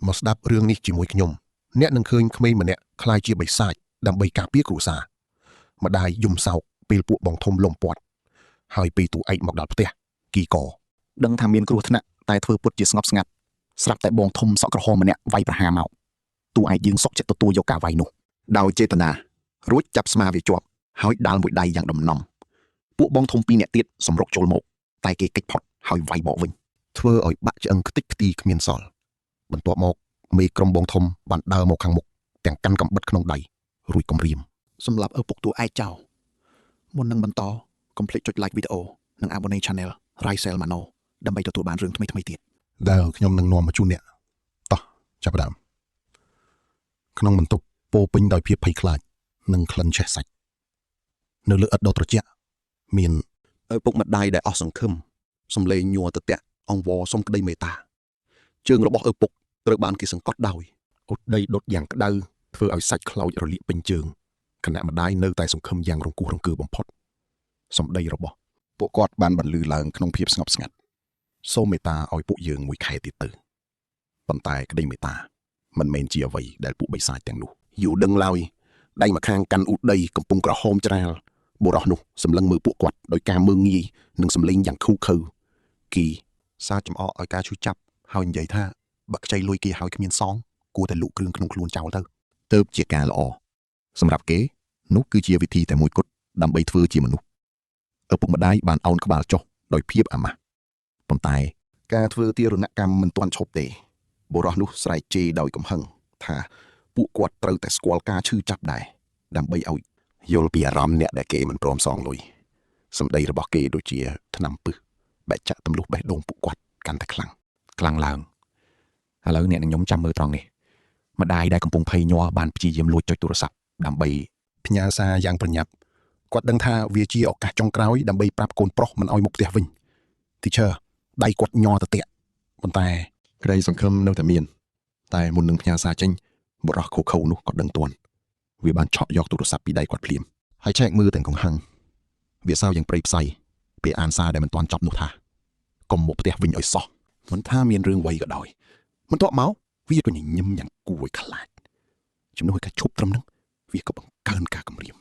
មកស្ដាប់រឿងនេះជាមួយខ្ញុំអ្នកនឹងឃើញក្មេងម្នាក់ខ្លាយជាបិសាចដើម្បីការពារគ្រួសារម្ដាយយំសោកពេលពួកបងធំលំពាត់ហើយពេលទូឯកមកដល់ផ្ទះគីកដឹងថាមានគ្រោះថ្នាក់តែធ្វើពុតជាស្ងប់ស្ងាត់ស្រាប់តែបងធំសក់ក្រហមម្នាក់វាយប្រហារមកទូឯកយើងសុកចិត្តទទួលយកការវាយនោះដោយចេតនារួចចាប់ស្មាវាជាប់ហើយដាល់មួយដៃយ៉ាងដំណំពួកបងធំពីរនាក់ទៀតសម្រុកចូលមកតែគេកិច្ចផុតហើយវាយបកវិញធ្វើឲ្យបាក់ឆ្អឹងខ្ទេចខ្ទីគ្មានសល់បន្ទាប់មកមេក្រុមបងធំបានដើរមកខាងមុខទាំងកាន់កំបិតក្នុងដៃរួចគំរាមសម្រាប់ឪពុកតួឯកចោលមុននឹងបន្តកុំភ្លេចចុច like វីដេអូនិង abonate channel Raisel Mano ដើម្បីទទួលបានរឿងថ្មីៗទៀតដែលខ្ញុំនឹងនាំមកជូនអ្នកតោះចាប់ផ្ដើមក្នុងបន្ទប់ពោពេញដោយភាពភ័យខ្លាចនិងក្លិនឆេះសាច់នៅលើឥដ្ឋដ៏ត្រជាក់មានឪពុកម្ដាយដែលអស់សង្ឃឹមសំឡេងញ័រទទៈអង្វរសុំក្តីមេត្តាជើងរបស់ឪពុកត្រូវបានគេសង្កត់ដោយឧត្តដីដុតយ៉ាងក្តៅធ្វើឲ្យសាច់ខ្លោចរលាកពេញជើងគណៈម្ដាយនៅតែសង្ឃឹមយ៉ាងរង្គោះរង្គើបំផុតសម្ដីរបស់ពួកគាត់បានបន្លឺឡើងក្នុងភាពស្ងប់ស្ងាត់សូមមេត្តាឲ្យពួកយើងមួយខែទៀតទៅប៉ុន្តែក្តីមេត្តាមិនមែនជាអ្វីដែលពួកបិសាចទាំងនោះយូរដឹងឡើយដៃម្ខាងកាន់ឧត្តដីកំពុងក្រហមច្រាលបុរសនោះសម្លឹងមើលពួកគាត់ដោយការមើងងាយនិងសម្លេងយ៉ាងឃូខើគីសារចំអកឲ្យការជួយចាប់ហើយនិយាយថាបើខ្ចីលុយគេឲ្យគ្មានសងគួរតែលក់គ្រឿងក្នុងខ្លួនចោលទៅជាការល្អសម្រាប់គេនោះគឺជាវិធីតែមួយគត់ដើម្បីធ្វើជាមនុស្សឪពុកម្ដាយបានអោនក្បាលចុះដោយភាពអាម៉ាស់ប៉ុន្តែការធ្វើទារុណកម្មមិនទាន់ឈប់ទេបុរសនោះស្រែកជេរដោយកំហឹងថាពួកគាត់ត្រូវតែស្គាល់ការឈឺចាប់ដែរដើម្បីឲ្យយល់ពីអារម្មណ៍អ្នកដែលគេមិនព្រមសងលុយសម្ដីរបស់គេដូចជាថ្នាំពឹសបែកចាក់ទម្លុះបេះដូងពួកគាត់កាន់តែខ្លាំងឡើងឥឡូវអ្នកនឹងខ្ញុំចាំមើលត្រង់នេះម្ដាយដែលកំពុងភ័យញ័របានព្យាយាមលួចចុចទូរស័ព្ទដើម្បីផ្ញើសារយ៉ាងប្រញាប់គាត់ដឹងថាវាជាឱកាសចុងក្រោយដើម្បីប្រាប់កូនប្រុសមិនឲ្យមកផ្ទះវិញ Teacher ដៃគាត់ញ័រទៅតាក់ប៉ុន្តែក្តីសង្ឃឹមនៅតែមានតែមុននឹងផ្ញើសារចេញបុរសខូខូនោះគាត់ដឹងទាន់វាបានឆក់យកទូរស័ព្ទពីដៃគាត់ភ្លាមហើយឆែកមើលទាំងកង្ហឹងវាសើយ៉ាងព្រៃផ្សៃពេលអានសារដែលមិនទាន់ចប់នោះថាកុំមកផ្ទះវិញឲ្យសោះមិនថាមានរឿងអ្វីក៏ដោយបន្ទាប់មកវាក៏ញញឹមយ៉ាងគួរឲ្យខ្លាចជំនួសឲ្យការឈប់ត្រឹមហ្នឹងវាក៏បង្កើនការគំរាម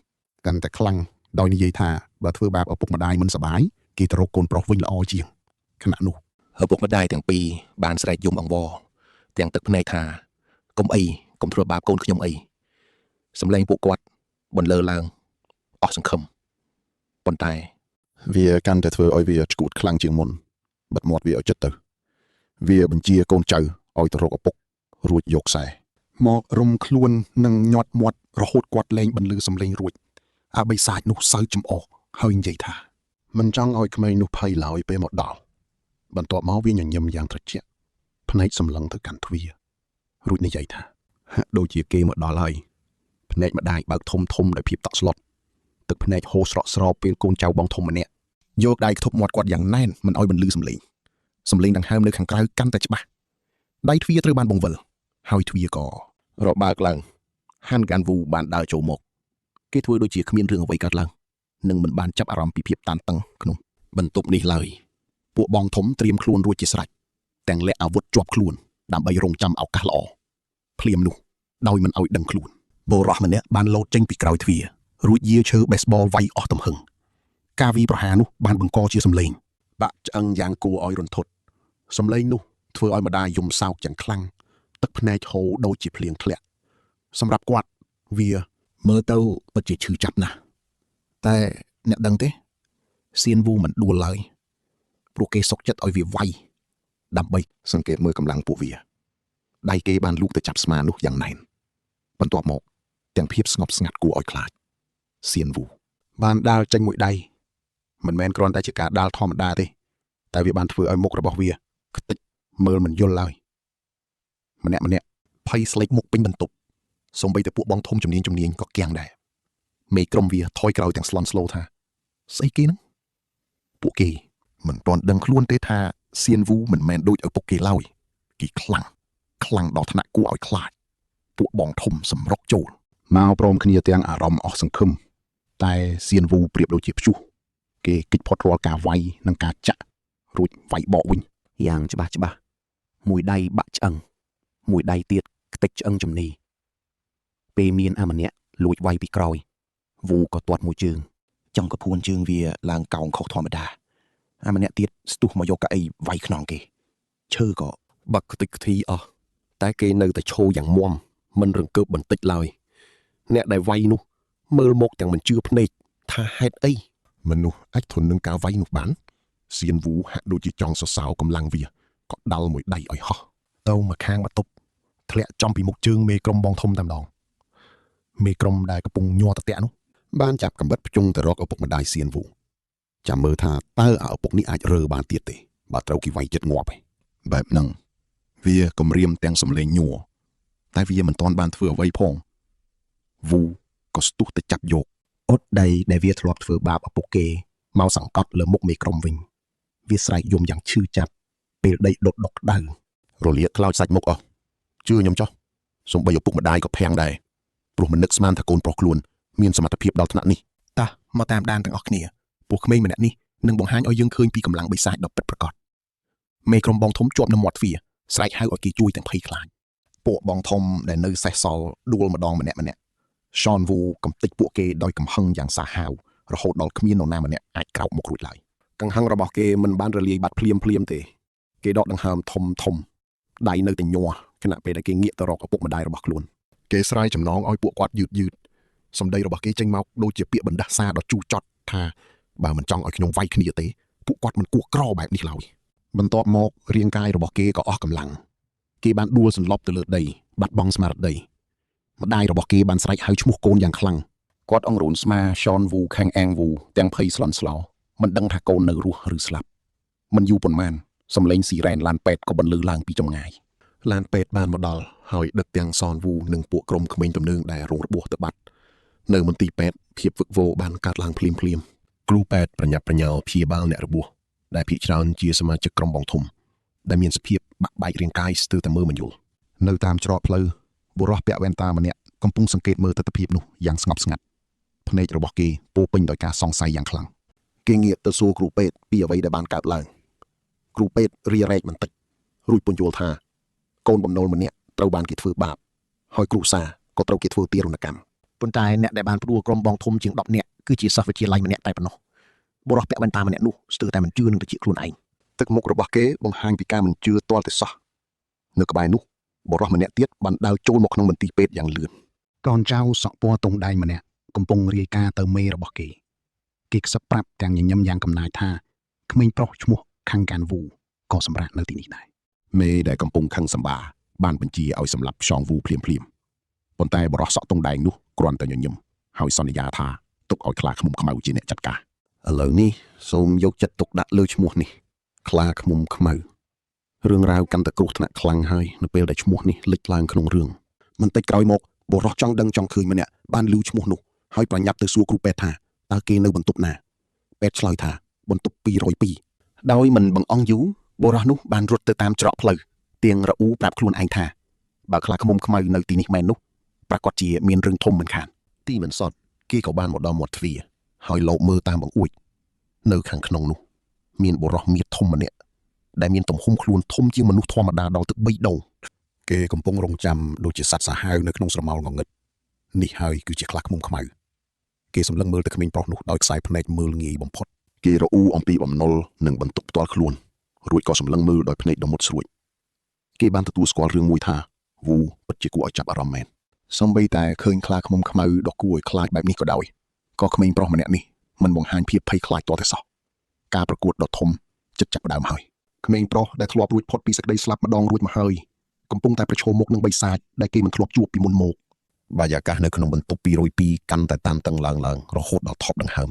កាន់តែខ្លាំងដោយនិយាយថាបើធ្វើបាបឪពុកម្ដាយមិនសប្បាយគេទៅរកកូនប្រុសវិញល្អជាងខណៈនោះឪពុកម្ដាយទាំងពីរបានស្រែកយំអង្វរទាំងទឹកភ្នែកថាកុំធ្វើបាបកូនខ្ញុំអីសម្លេងពួកគាត់បន្លឺឡើងអស់សង្ឃឹមប៉ុន្តែវាកាន់តែធ្វើឲ្យវាឆ្កួតខ្លាំងជាងមុនបិទមាត់វាឲ្យចិត្តទៅវាបញ្ជាកូនចៅឲ្យទៅរកឪពុករួចយកខ្សែមករុំខ្លួននិងញាត់មាត់រហូតគាត់លែងបន្លឺសម្លេងរួចអាបិសាចនោះសើចចំអកហើយនិយាយថាមិនចង់ឲ្យក្មេងនោះភ័យឡើយពេលមកដល់បន្ទាប់មកវាញញឹមយ៉ាងត្រជាក់ភ្នែកសម្លឹងទៅកាន់ទ្វាររួចនិយាយថាហាក់ដូចជាគេមកដល់ហើយភ្នែកម្ដាយបើកធំដោយភាពតក់ស្លុតទឹកភ្នែកហូរស្រក់ស្រោបពេលកូនចៅបងធំម្នាក់យកដៃខ្ទប់មាត់គាត់យ៉ាងណែនមិនឲ្យបន្លឺសម្លេងដង្ហើមនៅខាងក្រៅកាន់តែច្បាស់ដៃទ្វារត្រូវបានបង្វិលហើយទ្វារក៏របើកឡើងហាន់កានវូបានដើរចូលមកគេធ្វើដូចជាគ្មានរឿងអ្វីកើតឡើងនិងមិនបានចាប់អារម្មណ៍ពីភាពតានតឹងក្នុងបន្ទប់នេះឡើយពួកបងធំត្រៀមខ្លួនរួចជាស្រេចទាំងលាក់អាវុធជាប់ខ្លួនដើម្បីរងចាំឱកាសល្អភ្លាមនោះដោយមិនឲ្យដឹងខ្លួនបុរសម្នាក់បានលោតចេញពីក្រោយទ្វាររួចយាឈើបេសបលវាយអស់ទំហឹងការវាយប្រហារនោះបានបង្កជាសម្លេងបាក់ឆ្អឹងយ៉ាងគួរឲ្យរន្ធត់សម្លេងនោះធ្វើឲ្យម្ដាយយំសោកយ៉ាងខ្លាំងទឹកភ្នែកហូរដូចជាភ្លៀងធ្លាក់សម្រាប់គាត់វាមើលទៅពិតជាឈឺចាប់ណាស់តែអ្នកដឹងទេសៀនវូមិនដួលឡើយព្រោះគេសុកចិត្តឲ្យវាវាយដើម្បីសង្កេតមើលកម្លាំងពួកវាដៃគេបានលូកទៅចាប់ស្មានោះយ៉ាងណែនបន្ទាប់មកទាំងភាពស្ងប់ស្ងាត់គួរឲ្យខ្លាចសៀនវូបានដាល់ចេញមួយដៃមិនមែនគ្រាន់តែជាការដាល់ធម្មតាទេតែវាបានធ្វើឲ្យមុខរបស់វាខ្ទេចមើលមិនយល់ឡើយម្នាក់ភ័យស្លេកមុខពេញបន្ទប់សូម្បីតែពួកបងធំជំនាញក៏គាំងដែរមេក្រុមវាថយក្រោយទាំងស្លន់ស្លូថាស្អីគេហ្នឹងពួកគេមិនទាន់ដឹងខ្លួនទេថាសៀនវូមិនមែនដូចឪពុកគេឡើយគេខ្លាំងដល់ថ្នាក់គួរឲ្យខ្លាចពួកបងធំសម្រុកចូលមកព្រមគ្នាទាំងអារម្មណ៍អស់សង្ឃឹមតែសៀនវូប្រៀបដូចជាព្យុះគេគេចផុតរាល់ការវាយនិងការចាក់រួចវាយបកវិញយ៉ាងច្បាស់មួយដៃបាក់ឆ្អឹង មួយដៃទៀតខ្ទេចឆ្អឹងជំនីពេលមានអាម្នាក់លួចវាយពីក្រោយវូក៏ទាត់មួយជើងចង់កពួនជើងវាឡើងកោងខុសធម្មតាអាម្នាក់ទៀតស្ទុះមកយកកៅអីវាយខ្នងគេឈើក៏បាក់ខ្ទេចខ្ទីអស់តែគេនៅតែឈោយ៉ាងមាំមិនរង្គើបបន្តិចឡើយអ្នកដែលវាយនោះមើលមកទាំងមិនជឿភ្នែកថាហេតុអីមនុស្សអាចធន់នឹងការវាយនោះបានសៀនវូហាក់ដូចជាចង់សរសើរកម្លាំងវាក៏ដាល់មួយដៃឲ្យហោះទៅមកខាងបន្ទប់ធ្លាក់ចំពីមុខជើងមេក្រុមបងធំតែម្ដងមេក្រុមដែលកំពុងញ័រតតាក់នោះបានចាប់កំបិតភ្ជង់ទៅរកឪពុកម្ដាយសៀនវូចាំមើលថាតើឪពុកនេះអាចរើបានទៀតទេបើត្រូវគេវាយចិត្តងាប់ឯងបែបហ្នឹងវាគំរាមទាំងសំឡេងញ័រតែវាមិនទាន់បានធ្វើអ្វីផងវូក៏ស្ទុះទៅចាប់យកអ៊ុតដីដែលវាធ្លាប់ធ្វើបាបឪពុកគេមកសង្កត់លើមុខមេក្រុមវិញវាស្រែកយំយ៉ាងឈឺចាប់ពេលដីដុតដុកក្ដៅរលាកខ្លោចសាច់មុខអស់ជឿខ្ញុំចុះសំបីឪពុកម្ដាយក៏ភាំងដែរព្រោះមិននឹកស្មានថាកូនប្រុសខ្លួនមានសមត្ថភាពដល់ថ្នាក់នេះតោះមកតាមដានទាំងអស់គ្នាពួកក្មេងម្នាក់នេះនឹងបង្ហាញឲ្យយើងឃើញពីកម្លាំងបិសាចដ៏ពិតប្រាកដមេក្រុមបងធំជាប់នៅមាត់ទ្វារស្រែកហៅឲ្យគេជួយទាំងភ័យខ្លាចពួកបងធំដែលនៅសេះសល់ដួលម្ដងម្នាក់សនវូកំទេចពួកគេដោយកំហឹងយ៉ាងសាហាវរហូតដល់គ្មាននរណាម្នាក់អាចក្រោកមករួចឡើយកំហឹងរបស់គេមិនបានរលាយបាត់ភ្លាមទេគេដកដង្ហើមធំដៃនៅតែញ័រខណៈពេលដែលគេងាកទៅរកឪពុកម្ដាយរបស់ខ្លួនគេស្រ័យចំណងឲ្យពួកគាត់យឺតសម្ដីរបស់គេចេញមកដូចជាពាក្យបណ្ដាសាដ៏ជូរចត់ថាបើមិនចង់ឲ្យខ្ញុំវាយគ្នាទេពួកគាត់មិនគួរក្របែបនេះឡើយបន្ទាប់មករាងកាយរបស់គេក៏អស់កម្លាំងគេបានដួលសន្លប់ទៅលើដីបាត់បង់ស្មារតីម្ដាយរបស់គេបានស្រែកហៅឈ្មោះកូនយ៉ាងខ្លាំងគាត់អង្រួនស្មាសនវូខាងអាំងវូទាំងភ័យស្លន់ស្លោមិនដឹងថាកូននៅរស់ឬស្លាប់មិនយូរប៉ុន្មានសំឡេងស៊ីរ៉ែនឡានពេទ្យក៏បន្លឺឡើងពីចម្ងាយឡានពេទ្យបានមកដល់ហើយដឹកទាំងសនវូនិងពួកក្រុមក្មេងទំនើងដែលរងរបួសទៅបាត់នៅមន្ទីរពេទ្យភាពវឹកវរបានកើតឡើងភ្លាមគ្រូពេទ្យប្រញាប់ប្រញាល់ព្យាបាលអ្នករបួសដែលភាគច្រើនជាសមាជិកក្រុមបងធំដែលមានសភាពបាក់បែករាងកាយស្ទើរតែមើលមិនយល់នៅតាមច្រកផ្លូវបុរសពាក់វ៉ែនតាម្នាក់កំពុងសង្កេតមើលទស្សនវិជ្ជានោះយ៉ាងស្ងប់ស្ងាត់ភ្នែករបស់គេពោពេញដោយការសង្ស័យយ៉ាងខ្លាំងគេងាកទៅសួរគ្រូពេទ្យពីអ្វីដែលបានកើតឡើងគ្រូពេទ្យរារែកបន្តិចរួចពន្យល់ថាកូនបំណុលម្នាក់ត្រូវបានគេធ្វើបាបហើយគ្រូសាក៏ត្រូវគេធ្វើទារុណកម្មប៉ុន្តែអ្នកដែលបានផ្ដួលក្រុមបងធំជាង10នាក់គឺជាសិស្សវិទ្យាល័យម្នាក់តែប៉ុណ្ណោះបុរសពាក់វ៉ែនតាម្នាក់នោះស្ទើរតែមិនជឿនឹងតិចខ្លួនឯងទឹកមុខរបស់គេបង្ហាញពីការមិនជឿទាល់តែសោះនៅក្បែរនោះបុរសម្នាក់ទៀតបានដើរចូលមកក្នុងមន្ទីរពេទ្យយ៉ាងលឿនកូនចៅសក់ពណ៌តុងដែងម្នាក់កំពុងរាយការណ៍ទៅមេរបស់គេខ្សឹបប្រាប់ទាំងញញឹមយ៉ាងកំណាយថាក្មេងប្រុសឈ្មោះខាងកានវូក៏សម្រាប់នៅទីនេះដែរមេដែលកំពុងខឹងសម្បាបានបញ្ជាឲ្យសម្លាប់ខ្យងវូភ្លាមប៉ុន្តែបុរសសក់តុងដែងនោះគ្រាន់តែញញឹមហើយសន្យាថាទុកឲ្យខ្លាឃ្មុំខ្មៅជាអ្នកចាត់ការឥឡូវនេះសូមយកចិត្តទុកដាក់លើឈ្មោះនេះខ្លាឃ្មុំខ្មៅរឿងរ៉ាវកាន់តែគ្រោះថ្នាក់ខ្លាំងហើយនៅពេលដែលឈ្មោះនេះលេចឡើងក្នុងរឿងបន្តិចក្រោយមកបុរសចង់ដឹងចង់ឃើញម្នាក់បានឮឈ្មោះនោះហើយប្រញាប់ទៅសួរគ្រូពេទ្យថាតើគេនៅបន្ទប់ណាពេទ្យឆ្លើយថាបន្ទប់202ដោយមិនបង្អង់យូរបុរសនោះបានរត់ទៅតាមច្រកផ្លូវទៀងរអ៊ូប្រាប់ខ្លួនឯងថាបើខ្លាឃ្មុំខ្មៅនៅទីនេះមែននោះប្រកាសជាមានរឿងធំមិនខានទីមិនសត់គេក៏បានមកដល់មាត់ទ្វារហើយលោកមើលតាមបង្អួចនៅខាងក្នុងនោះមានបុរសមៀតធំម្នាក់ដែលមានទំហំខ្លួនធំជាងមនុស្សធម្មតាដល់ទៅ3ដងគេកំពុងរងចាំដូចជាសត្វសាហាវនៅក្នុងស្រមោលងងឹតនេះហើយគឺជាខ្លាឃ្មុំខ្មៅគេសម្លឹងមើលទៅក្មេងប្រុសនោះដោយខ្សែភ្នែកមើលងាយបំផុតគេរអ៊ូអំពីបំណុលនិងបន្ទុកផ្ទាល់ខ្លួនរួចក៏សម្លឹងមើលដោយភ្នែកដ៏មុតស្រួចគេបានទទួលស្គាល់រឿងមួយថាវូពិតជាគួរឲ្យចាប់អារម្មណ៍មែនសូម្បីតែឃើញខ្លាឃ្មុំខ្មៅដ៏គួរឲ្យខ្លាចបែបនេះក៏ដោយក៏ក្មេងប្រុសម្នាក់នេះមិនបង្ហាញភាពភ័យខ្លាចទាល់តែសោះការប្រកួតដ៏ធំចិត្តចាប់ផ្ដើមហើយក្មេងប្រុសដែលធ្លាប់រួចផុតពីសេចក្តីស្លាប់ម្ដងរួចមកហើយកំពុងតែប្រឈមមុខនឹងបិសាចដែលគេមិនធ្លាប់ជួបពីមុនមកបរិយាកាសនៅក្នុងបន្ទប់202កាន់តែតានតឹងឡើងរហូតដល់ថប់ដង្ហើម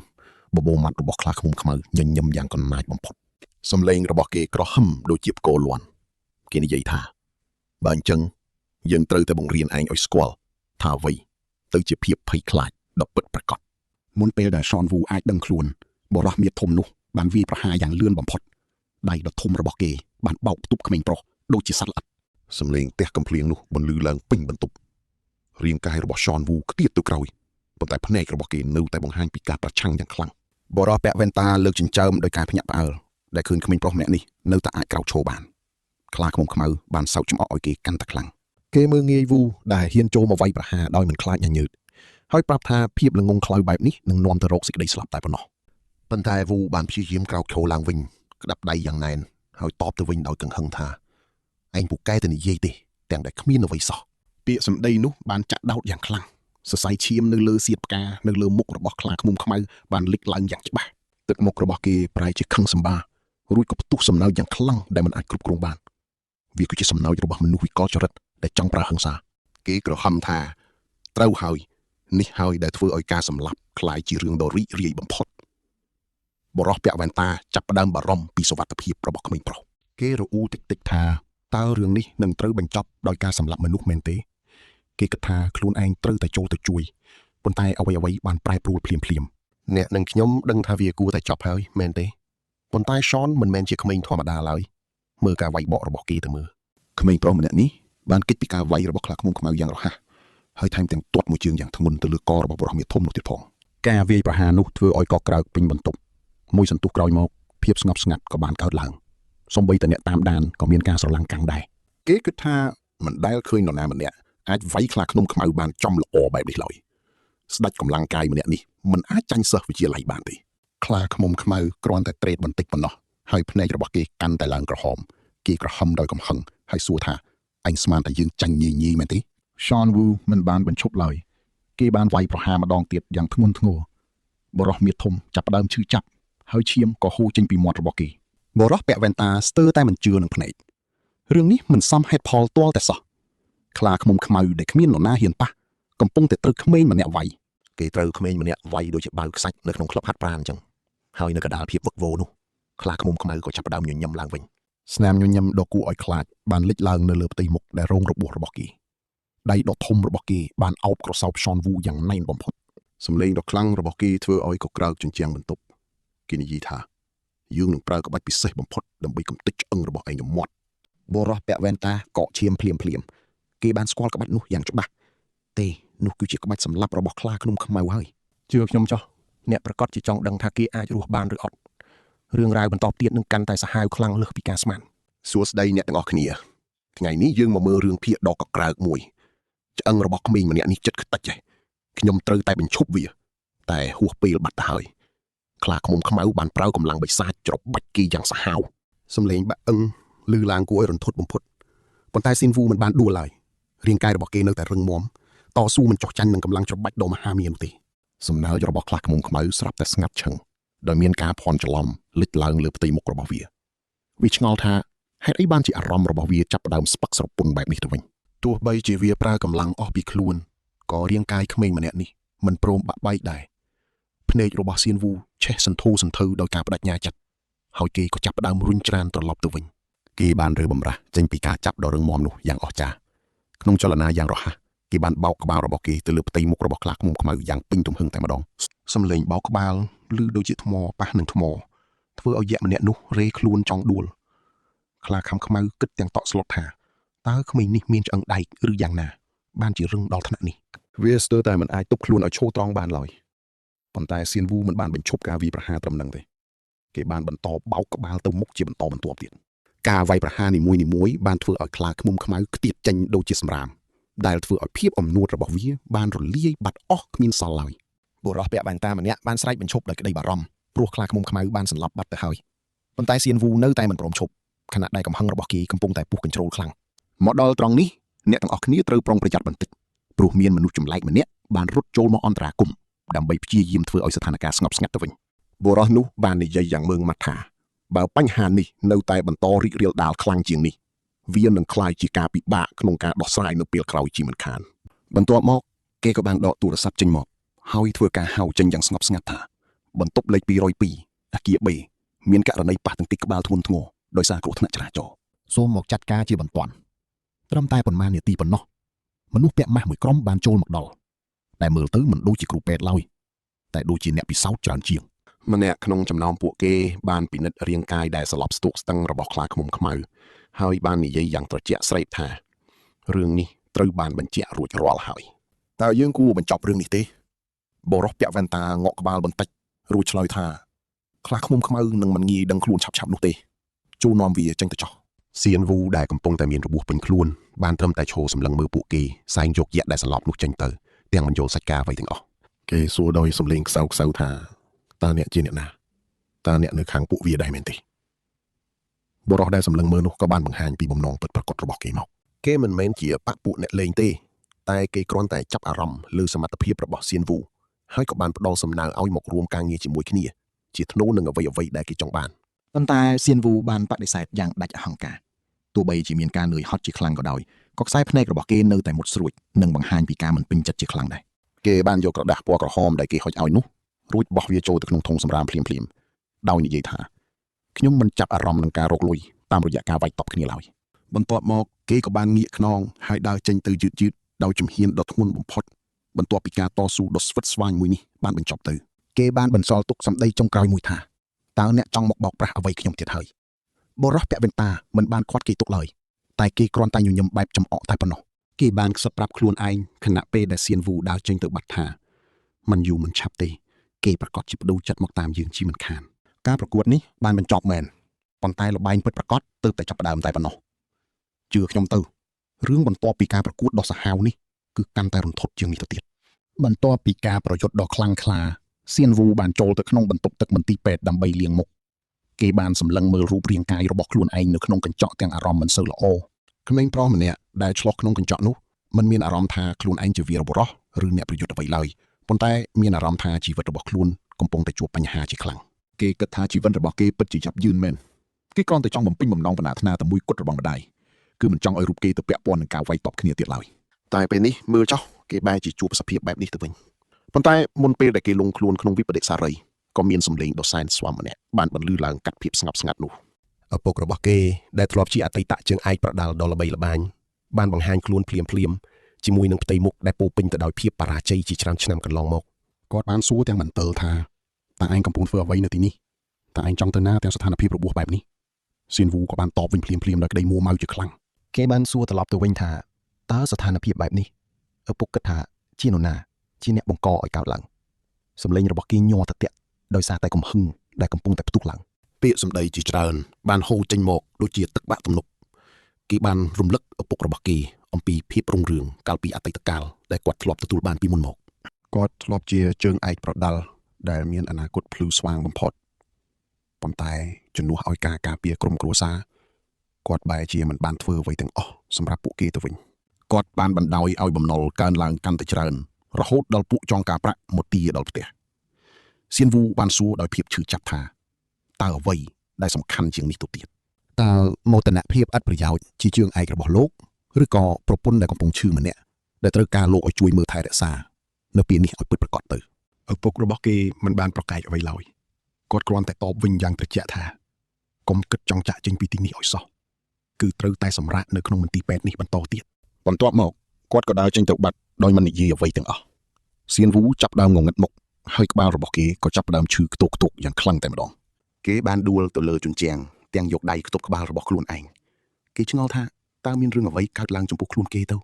បបោមាត់របស់ខ្លាឃ្មុំខ្មៅញញឹមយ៉ាងកណ្ណាចបំផុតសំឡេងរបស់គេក្រហមដូចជាផ្គរលាន់គេនិយាយថាបើអញ្ចឹងយើងត្រូវតែបង្រៀនឯងឲ្យស្គាល់ថាអ្វីទៅជាភាពភ័យខ្លាចដ៏ពិតប្រាកដមុនពេលដែលសនវូអាចដឹងខ្លួនបរិះមៀតធំនោះបានវាយប្រហារយ៉ាងលឿនបំផុតដៃដ៏ធំរបស់គេបានបោកផ្ទប់ក្មេងប្រុសដូចជាសត្វល្អិតសំឡេងផ្ទះកំភ្លៀងនោះបន្លឺឡើងពេញបន្ទប់រាងកាយរបស់សនវូខ្ទាតទៅក្រោយប៉ុន្តែភ្នែករបស់គេនៅតែបង្ហាញពីការប្រឆាំងយ៉ាងខ្លាំងបរិះពាក់វ៉ែនតាលើកចិញ្ចើមដោយការភ្ញាក់ផ្អើលដែលឃើញក្មេងប្រុសម្នាក់នេះនៅតែអាចក្រោកឈរបានខ្លាឃ្មុំខ្មៅបានសោកចំអកឲ្យគេកាន់តែខ្លាំង គេមើងងាយវូដែលហ៊ានចូលមកវាយប្រហារដោយមិនខ្លាចញញើតហើយប្រាប់ថាភាពល្ងងខ្លៅបែបនេះនឹងនាំទៅរកសេចក្តីស្លាប់តែប៉ុណ្ណោះប៉ុន្តែវូបានព្យាយាមក្រោកឈរឡើងវិញក្តាប់ដៃយ៉ាងណែនហើយតបទៅវិញដោយកង្ហឹងថាឯងពូកែទៅនិយាយទេទាំងដែលគ្មានអ្វីសោះពាក្យសម្ដីនោះបានចាក់ដោតយ៉ាងខ្លាំងសរសៃឈាមនៅលើសៀតផ្កានៅលើមុខរបស់ខ្លាឃ្មុំខ្មៅបានលេចឡើងយ៉ាងច្បាស់ទឹកមុខរបស់គេប្រែជាខឹងសម្បារួចក៏ផ្ទុះសំណើចយ៉ាងខ្លាំងដែលមិនអាចគ្រប់គ្រងបានវាគឺជាសំណើចរបស់មនុស្សវិកលចរិតដែលចង់ប្រើហិង្សាគេក្រហមថាត្រូវហើយនេះហើយដែលធ្វើឲ្យការសម្លាប់คล้ายជារឿងដ៏រីករាយបំផុតបរោះពាក់វ៉ែនតាចាប់ផ្ដើមបារម្ភពីសុវត្ថិភាពរបស់ក្មេងប្រុសគេរអ៊ូតិចតិចថាតើរឿងនេះនឹងត្រូវបញ្ចប់ដោយការសម្លាប់មនុស្សមែនទេគេគិតថាខ្លួនឯងត្រូវតែចូលទៅជួយប៉ុន្តែអ្វីៗបានប្រែប្រួលភ្លាមអ្នកនិងខ្ញុំដឹងថាវាគួរតែចប់ហើយមែនទេប៉ុន្តែ Sean មិនមែនជាក្មេងធម្មតាឡើយមើលការវាយបករបស់គេទៅមើលក្មេងប្រុសម្នាក់នេះបានគេចពីការវាយរបស់ខ្លាឃ្មុំខ្មៅយ៉ាងរហ័សហើយថែមទាំងទាត់មួយជើងយ៉ាងធ្ងន់ទៅលើករបស់បរិមាធំនោះទៀតផងការវាយប្រហារនោះធ្វើឲ្យកក្រៅពេញបន្ទប់មួយសន្ទុះក្រោយមកភាពស្ងប់ស្ងាត់ក៏បានកើតឡើងសូម្បីតែអ្នកតាមដានក៏មានការស្រឡាំងកាំងដែរគេគិតថាមិនដែលឃើញនរណាម្នាក់អាចវាយខ្លាឃ្មុំខ្មៅបានចំល្អបែបនេះឡើយស្ដេចកម្លាំងកាយម្នាក់នេះមិនអាចចាញ់សិស្សវិទ្យាល័យបានទេខ្លាឃ្មុំខ្មៅគ្រាន់តែត្រេតបន្តិចប៉ុណ្ណោះហើយភ្នែករបស់គេកាន់តែឡើងក្រហមគេក្រហមដោយកំហឹងហើយសួរថាអញស្មានតែយើងចាញ់ញីមែនទេ Sean Wu មិនបានបញ្ឈប់ឡើយគេបានវាយប្រហារម្ដងទៀតយ៉ាងធ្ងន់ធ្ងរបរោះមៀតធំចាប់ផ្ដើមឈឺចាប់ហើយឈាមក៏ហូរចេញពីមាត់របស់គេបរោះពាក់វ៉ែនតាស្ទើរតែមិនជឿនឹងភ្នែករឿងនេះមិនសមហេតុផលទាល់តែសោះខ្លាឃ្មុំខ្មៅដែលគ្មាននរណាហ៊ានប៉ះកំពុងតែត្រូវក្មេងម្នាក់វាយគេត្រូវក្មេងម្នាក់វាយដូចជាបាវខ្សាច់នៅក្នុងក្លឹបហាត់ប្រាណអញ្ចឹងហើយនៅកណ្ដាលភាពវឹកវរនោះខ្លាឃ្មុំខ្មៅក៏ចាប់ផ្ដើមញញឹមឡើងវិញស្នាមញញឹមដ៏គួរឲ្យខ្លាចបានលេចឡើងនៅលើផ្ទៃមុខដែលរងរបួសរបស់គេដៃដ៏ធំរបស់គេបានអោបក្រសោប Sean Wu យ៉ាងណែនបំផុតសម្លេងដ៏ខ្លាំងរបស់គេធ្វើឲ្យកក្រើកជញ្ជាំងបន្ទប់គេនិយាយថាយើងនឹងប្រើក្បាច់ពិសេសបំផុតដើម្បីកំទេចឆ្អឹងរបស់ឯងមាត់បរោះពាក់វ៉ែនតាកកឈាមភ្លាមគេបានស្គាល់ក្បាច់នោះយ៉ាងច្បាស់ទេនោះគឺជាក្បាច់សម្លាប់របស់ខ្លាឃ្មុំខ្មៅហើយជឿខ្ញុំចុះអ្នកប្រកាសជាចង់ដឹងថាគេអាចរស់បានឬអត់រឿងរ៉ាវបន្តទៀតនឹងកាន់តែសាហាវខ្លាំងលើសពីការស្មានសួស្ដីអ្នកទាំងអស់គ្នាថ្ងៃនេះយើងមកមើលរឿងភាគដ៏កក្រើកមួយឆ្អឹងរបស់ក្មេងម្នាក់នេះចិត្តខ្ទេចឯងខ្ញុំត្រូវតែបញ្ឈប់វាតែហួសពេលបាត់ទៅហើយខ្លាឃ្មុំខ្មៅបានប្រើកម្លាំងបិសាចច្របាច់គេយ៉ាងសាហាវសំឡេងបាក់អឹងឮឡើងគួរឲ្យរន្ធត់បំផុតប៉ុន្តែស៊ីនវូមិនបានដួលឡើយរាងកាយរបស់គេនៅតែរឹងមាំតស៊ូមិនចុះចាញ់នឹងកម្លាំងច្របាច់ដ៏មហាមានោះទេសំណើចរបស់ខ្លាឃ្មុំខ្មៅស្រាប់តែស្ងាត់ឈឹងដោយមានការភ័ន្តច្រឡំលេចឡើងលើផ្ទៃមុខរបស់វាឆ្ងល់ថាហេតុអីបានជាអារម្មណ៍របស់វាចាប់ផ្ដើមស្ពឹកស្រពន់បែបនេះទៅវិញទោះបីជាវាប្រើកម្លាំងអស់ពីខ្លួនក៏រាងកាយក្មេងម្នាក់នេះមិនព្រមបាក់បែកដែរភ្នែករបស់សៀនវូឆេះសន្ធូសន្ធៅដោយការបដិញ្ញាចិត្តហើយគេក៏ចាប់ផ្ដើមរុញច្រានត្រឡប់ទៅវិញគេបានរើបំរាស់ចេញពីការចាប់ដ៏រឹងមាំនោះយ៉ាងអស្ចារ្យក្នុងចលនាយ៉ាងរហ័សគេបានបោកក្បាលរបស់គេទៅលើផ្ទៃមុខរបស់ខ្លាឃ្មុំខ្មៅយ៉ាងពេញទំហឹងតែម្ដងសំឡេងបោកក្បាលឮដូចជាថ្មប៉ះនឹងថ្មធ្វើឲ្យយក្សម្នាក់នោះរេខ្លួនចង់ដួលខ្លាឃ្មុំខ្មៅគិតទាំងតក់ស្លុតថាតើក្មេងនេះមានឆ្អឹងដែកឬយ៉ាងណាបានជារឹងដល់ថ្នាក់នេះវាស្ទើរតែមិនអាចទប់ខ្លួនឲ្យឈរត្រង់បានឡើយប៉ុន្តែសៀនវូមិនបានបញ្ឈប់ការវាយប្រហារត្រឹមនឹងទេគេបានបន្តបោកក្បាលទៅមុខជាបន្តបន្ទាប់ទៀតការវាយប្រហារនីមួយៗបានធ្វើឲ្យខ្លាឃ្មុំខ្មៅខ្ទាតចេញដូចជាសម្រាមដែលធ្វើឲ្យភាពអំនួតរបស់វាបានរលាយបាត់អស់គ្មានសល់ឡើយបុរសពាក់វ៉ែនតាម្នាក់បានស្រែកបញ្ឈប់ដោយក្តីបារម្ភព្រោះខ្លាឃ្មុំខ្មៅបានសន្លប់បាត់ទៅហើយប៉ុន្តែសៀនវូនៅតែមិនព្រមឈប់ខណៈដែលកំហឹងរបស់គេកំពុងតែពុះកញ្ជ្រោលខ្លាំងមកដល់ត្រង់នេះអ្នកទាំងអស់គ្នាត្រូវប្រុងប្រយ័ត្នបន្តិចព្រោះមានមនុស្សចម្លែកម្នាក់បានរត់ចូលមកអន្តរាគមន៍ដើម្បីព្យាយាមធ្វើឲ្យស្ថានភាពស្ងប់ស្ងាត់ទៅវិញបុរសនោះបាននិយាយយ៉ាងមើងម៉ាត់ថាបើបញ្ហានេះនៅតែបន្តរីករាលដាលខ្លាំងជាងនេះវានឹងក្លាយជាការពិបាកក្នុងការដោះស្រាយនៅពេលក្រោយជាមិនខានបន្ទាប់មកគេក៏បានដកទូរស័ព្ទចេញមកហើយធ្វើការហៅចេញយ៉ាងស្ងប់ស្ងាត់ថាបន្ទប់លេខ202អគារ B មានករណីប៉ះទង្គិចក្បាលធ្ងន់ធ្ងរដោយសារគ្រោះថ្នាក់ចរាចរណ៍សូមមកចាត់ការជាបន្ទាន់ត្រឹមតែប៉ុន្មាននាទីប៉ុណ្ណោះមនុស្សពាក់ម៉ាស់មួយក្រុមបានចូលមកដល់តែមើលទៅមិនដូចជាគ្រូពេទ្យឡើយតែដូចជាអ្នកពិសោធន៍ច្រើនជាងម្នាក់ក្នុងចំណោមពួកគេបានពិនិត្យរាងកាយដែលសន្លប់ស្ទុកស្ទឹងរបស់ខ្លាឃ្មុំខ្មៅហើយបាននិយាយយ៉ាងត្រជាក់ស្រេកថារឿងនេះត្រូវបានបញ្ជាក់រួចរាល់ហើយតើយើងគួរបញ្ចប់រឿងនេះទេបរោះពាក់វ៉ែនតាងក់ក្បាលបន្តិចរួចឆ្លើយថាខ្លាឃ្មុំខ្មៅនឹងមិនងាយដឹងខ្លួនឆាប់ៗនោះទេចូលនាំវាចេញទៅចោះ សៀនវូដែលកំពុងតែមានរបួសពេញខ្លួនបានត្រឹមតែឈរសម្លឹងមើលពួកគេសែងយកយក្សដែលសន្លប់នោះចេញទៅទាំងមិនយល់សាច់ការអ្វីទាំងអស់គេសួរដោយសំឡេងខ្សៅថាតើអ្នកជាអ្នកណាតើអ្នកនៅខាងពួកវាដែរមែនទេបុរសដែលសម្លឹងមើលនោះក៏បានបង្ហាញពីបំណងពិតប្រាកដរបស់គេមកគេមិនមែនជាបកពួកអ្នកលេងទេតែគេគ្រាន់តែចាប់អារម្មណ៍លើសមត្ថភាពរបស់សៀនវូហើយក៏បានផ្ដល់សំណើឲ្យមករួមការងារជាមួយគ្នាជាធ្នូនឹងអ្វីៗដែលគេចង់បាន ប៉ុន្តែសៀនវូបានបដិសេធយ៉ាងដាច់អហង្ការទោះបីជាមានការនឿយហត់ជាខ្លាំងក៏ដោយក៏ខ្សែភ្នែករបស់គេនៅតែមុតស្រួចនិងបង្ហាញពីការមិនពេញចិត្តជាខ្លាំងដែរគេបានយកក្រដាសពណ៌ក្រហមដែលគេហុចឲ្យនោះរួចបោះវាចូលទៅក្នុងធុងសម្រាមភ្លាមៗដោយនិយាយថាខ្ញុំមិនចាប់អារម្មណ៍នឹងការរកលុយតាមរយៈការវាយតប់គ្នាឡើយបន្ទាប់មកគេក៏បានងាកខ្នងហើយដើរចេញទៅយឺតៗដោយជំហានដ៏ធ្ងន់បំផុតបន្ទាប់ពីការតស៊ូដ៏ស្វិតស្វាញមួយនេះបានបញ្ចប់ទៅគេបានបន្សល់ទុកសម្ដីចុងក្រោយមួយថាតើអ្នកចង់មកបោកប្រាស់អ្វីខ្ញុំទៀតហើយបរិះពាក់វ៉ែនតាមិនបានខាត់គេទុកឡើយតែគេគ្រាន់តែញញឹមបែបចំអកតែប៉ុណ្ណោះគេបានខ្សឹបប្រាប់ខ្លួនឯងខណៈពេលដែលសៀនវូដើរចេញទៅបាត់ថាมันយូរមិនឆាប់ទេគេប្រកាសជាបដូរចិត្តមកតាមយើងជាមិនខានការប្រកួតនេះបានបញ្ចប់មែនប៉ុន្តែលបែងពិតប្រាកដទើបតែចាប់ផ្ដើមតែប៉ុណ្ណោះជឿខ្ញុំទៅរឿងបន្ទាប់ពីការប្រកួតដ៏សាហាវនេះគឺកាន់តែរន្ធត់ជាងនេះទៅទៀតបន្ទាប់ពីការប្រយុទ្ធដ៏ខ្លាំងក្លាសៀនវូបានចូលទៅក្នុងបន្ទប់ទឹកមន្ទីរពេទ្យដើម្បីលាងមុខគេបានសម្លឹងមើលរូបរាងកាយរបស់ខ្លួនឯងនៅក្នុងកញ្ចក់ទាំងអារម្មណ៍មិនសូវល្អក្មេងប្រុសម្នាក់ដែលឆ្លោះក្នុងកញ្ចក់នោះមិនមានអារម្មណ៍ថាខ្លួនឯងជាវីរបុរសឬអ្នកប្រយុទ្ធអ្វីឡើយប៉ុន្តែមានអារម្មណ៍ថាជីវិតរបស់ខ្លួនកំពុងតែជួបបញ្ហាជាខ្លាំងគេគិតថាជីវិតរបស់គេពិតជាយ៉ាប់យឺនមែនគេគ្រាន់តែចង់បំពេញបំណងបណ្ណាថ្នាតែមួយគត់របស់ម្ដាយគឺមិនចង់ឲ្យរូបគេទៅពាក់ព័ន្ធនឹងការវាយតប់គ្នាទៀតឡើយតែពេលនេះមើលចោះគេបែរជាជួបសភាពបែបនេះទៅវិញប៉ុន្តែមុនពេលដែលគេលងខ្លួនក្នុងវិបដិសារីក៏មានសម្លេងដ៏សែនស្វាមម្នាក់បានបន្លឺឡើងកាត់ភាពស្ងប់ស្ងាត់នោះឪពុករបស់គេដែលធ្លាប់ជាអតីតជើងឯកប្រដាល់ដ៏ល្បីល្បាញបានបង្ហាញខ្លួនភ្លាមជាមួយនឹងផ្ទៃមុខដែលពោពេញទៅដោយភាពបរាជ័យជាច្រើនឆ្នាំកន្លងមកគាត់បានសួរទាំងបន្ទិលថាតើឯងកំពុងធ្វើអ្វីនៅទីនេះតើឯងចង់ទៅណាទាំងស្ថានភាពរបួសបែបនេះសៀនវូក៏បានតបវិញភ្លាមដោយក្តីមួម៉ៅជាខ្លាំងគេបានសួរត្រឡប់ទៅវិញថាតើស្ថានភាពបែបនេះឪពុកគិតថាជានរណាជាអ្នកបង្កឲ្យកើតឡើងសម្លេងរបស់គេញ័រទៅតាក់ដោយសារតែកំហឹងដែលកំពុងតែផ្ទុះឡើងពាក្យសម្ដីជាច្រើនបានហូរចេញមកដូចជាទឹកបាក់ទំនប់គេបានរំលឹកឪពុករបស់គេអំពីភាពរុងរឿងកាលពីអតីតកាលដែលគាត់ធ្លាប់ទទួលបានពីមុនមកគាត់ធ្លាប់ជាជើងឯកប្រដាល់ដែលមានអនាគតភ្លឺស្វាងបំផុតប៉ុន្តែជំនួសឲ្យការការពារក្រុមគ្រួសារគាត់បែរជាមិនបានធ្វើអ្វីទាំងអស់សម្រាប់ពួកគេទៅវិញគាត់បានបណ្ដោយឲ្យបំណុលកើនឡើងកាន់តែច្រើនរហូតដល់ពួកចងការប្រាក់មកទាដល់ផ្ទះសៀនវូបានសួរដោយភាពឈឺចាប់ថាតើអ្វីដែលសំខាន់ជាងនេះទៅទៀតតើមោទនភាពឥតប្រយោជន៍ជាជើងឯករបស់លោកឬក៏ប្រពន្ធដែលកំពុងឈឺម្នាក់ដែលត្រូវការលោកឲ្យជួយមើលថែរក្សានៅពេលនេះឲ្យពិតប្រាកដទៅឪពុករបស់គេមិនបានប្រកែកអ្វីឡើយគាត់គ្រាន់តែតបវិញយ៉ាងត្រជាក់ថាកុំគិតចង់ចាក់ចេញពីទីនេះឲ្យសោះគឺត្រូវតែសម្រាកនៅក្នុងមន្ទីរពេទ្យនេះបន្តទៀតបន្ទាប់មកគាត់ក៏ដើរចេញទៅបាត់ដោយមិននិយាយអ្វីទាំងអស់សៀនវូចាប់ដើមងងឹតមុខហើយក្បាលរបស់គេក៏ចាប់ផ្ដើមឈឺខ្ទោកយ៉ាងខ្លាំងតែម្ដងគេបានដួលទៅលើជញ្ជាំងទាំងយកដៃខ្ទប់ក្បាលរបស់ខ្លួនឯងគេឆ្ងល់ថាតើមានរឿងអ្វីកើតឡើងចំពោះខ្លួនគេទៅ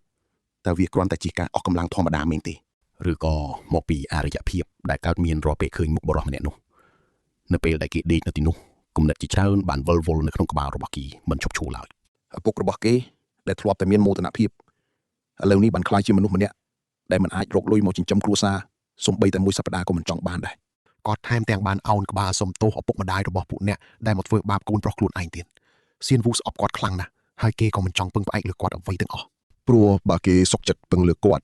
តើវាគ្រាន់តែជាការអស់កម្លាំងធម្មតាមែនទេឬក៏មកពីអរិយភាពដែលកើតមានរាល់ពេលឃើញមុខបរិះម្នាក់នោះនៅពេលដែលគេដេកនៅទីនោះគំនិតជាច្រើនបានវិលវល់នៅក្នុងក្បាលរបស់គេមិនឈប់ឈរឡើយឪពុករបស់គេដែលធ្លាប់តែមានមោទនភាពឥឡូវនេះបានក្លាយជាមនុស្សម្នាក់ដែលមិនអាចរកលុយមកចិញ្ចឹមគ្រួសារសូម្បីតែមួយសប្តាហ៍ក៏មិនចង់បានដែរគាត់ថែមទាំងបានអោនក្បាលសុំទោសឪពុកម្ដាយរបស់ពួកអ្នកដែលមកធ្វើបាបកូនប្រុសខ្លួនឯងទៀតសៀនវូស្អប់គាត់ខ្លាំងណាស់ហើយគេក៏មិនចង់ពឹងផ្អែកលើគាត់អ្វីទាំងអស់ព្រោះបើគេសុកចិត្តពឹងលើគាត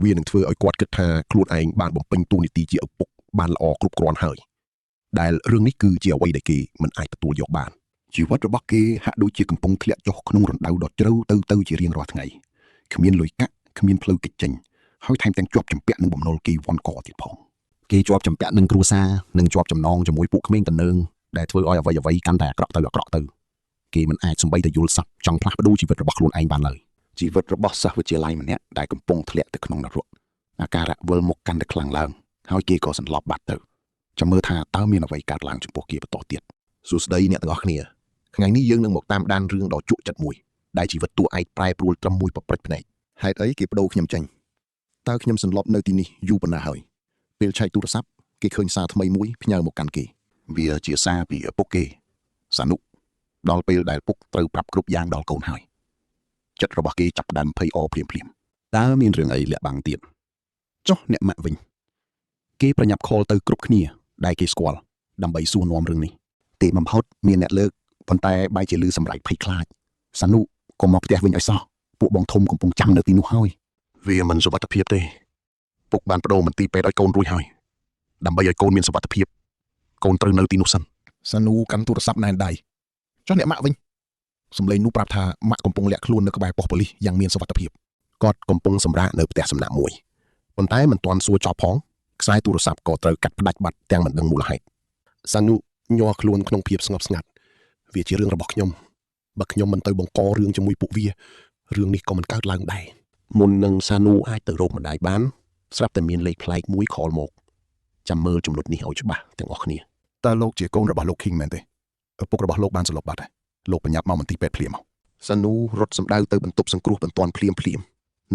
់វានឹងធ្វើឲ្យគាត់គិតថាខ្លួនឯងបានបំពេញតួនាទីជាឪពុកបានល្អគ្រប់គ្រាន់ហើយដែលរឿងនេះគឺជាអ្វីដែលគេមិនអាចទទួលយកបានជីវិតរបស់គេហាក់ដូចជាកំពុងធ្លាក់ចុះក្នុងរណ្ដៅដ៏ជ្រៅទៅជារៀងរាល់ថ្ងៃគ្មានលុយកាក់គ្មានផ្លូវកិច្ចចេញហើយថែមទាំងជាប់ជំពាក់នឹងបំណុលគេវ៉ាន់កទៀតផងគេជាប់ជំពាក់នឹងគ្រួសារនិងជាប់ចំណងជាមួយពួកក្មេងតនើងដែលធ្វើឲ្យអ្វីកាន់តែអាក្រក់ទៅគេមិនអាចសំបីតែយល់សប្តិចង់ផ្លាស់ប្ដូរជីវិតរបស់ខ្លួនឯងបានឡើយជីវិតរបស់សិស្សវិទ្យាល័យម្នាក់ដែលកំពុងធ្លាក់ទៅក្នុងនរកអាការៈវិលមុខកាន់តែខ្លាំងឡើងហើយគេក៏សន្លប់បាត់ទៅចាំមើលថាតើមានអ្វីកើតឡើងចំពោះគេបន្តទៀតសួស្តីអ្នកទាំងអស់គ្នាថ្ងៃនេះយើងនឹងមកតាមដានរឿងដ៏ជក់ចិត្តមួយដែលជីវិតតួឯកប្រែប្រួលត្រឹមមួយប៉ព្រិចភ្នែកហេតុអីគេបដូរខ្ញុំចេញតើខ្ញុំសន្លប់នៅទីនេះយូរប៉ុណ្ណាហើយពេលឆែកទូរស័ព្ទគេឃើញសារថ្មីមួយផ្ញើមកកាន់គេវាជាសារពីឪពុកគេសានុ ដល់ពេលដែលពុកត្រូវប្រាប់គ្រប់យ៉ាងដល់កូនហើយចិត្តរបស់គេចាប់ផ្ដើមភ័យអរភ្លាមតើមានរឿងអីលាក់បាំងទៀតចុះអ្នកម៉ាក់វិញគេប្រញាប់ខលទៅគ្រប់គ្នាដែលគេស្គាល់ដើម្បីសួរនាំរឿងនេះទេបំផុតមានអ្នកលើកប៉ុន្តែបែរជាលឺសម្រែកភ័យខ្លាចសានុកុំមកផ្ទះវិញឲ្យសោះពួកបងធំកំពុងចាំនៅទីនោះហើយវាមិនសុវត្ថិភាពទេពុកបានបដូរមន្ទីរពេទ្យឲ្យកូនរួចហើយដើម្បីឲ្យកូនមានសុវត្ថិភាពកូនត្រូវនៅទីនោះសិនសានុកាន់ទូរស័ព្ទណែនដៃចុះអ្នកម៉ាក់វិញសំឡេងនោះប្រាប់ថាម៉ាក់កំពុងលាក់ខ្លួននៅក្បែរប៉ុស្តិ៍ប៉ូលីសយ៉ាងមានសុវត្ថិភាពគាត់កំពុងសម្រាកនៅផ្ទះសំណាក់មួយប៉ុន្តែមិនទាន់សួរចប់ផងខ្សែទូរស័ព្ទក៏ត្រូវកាត់ផ្ដាច់បាត់ទាំងមិនដឹងមូលហេតុសានុញ័រខ្លួនក្នុងភាពស្ងប់ស្ងាត់វាជារឿងរបស់ខ្ញុំបើខ្ញុំមិនទៅបង្ករឿងជាមួយពួកវារឿងនេះក៏មិនកើតឡើងដែរមុននឹងសានុអាចទៅរកម្ដាយបានស្រាប់តែមានលេខប្លែកមួយខលមកចាំមើលចំណុចនេះឲ្យច្បាស់ទាំងអស់គ្នាតើលោកជាកូនរបស់លោក King មែនទេឪពុករបស់លោកបានស្លាប់បាត់ហើយលោកបញ្ញាប់មកមន្ទីរពេទ្យភ្លាមមកសានុរត់សម្ដៅទៅបន្ទប់សង្គ្រោះបន្ទាន់ភ្លាម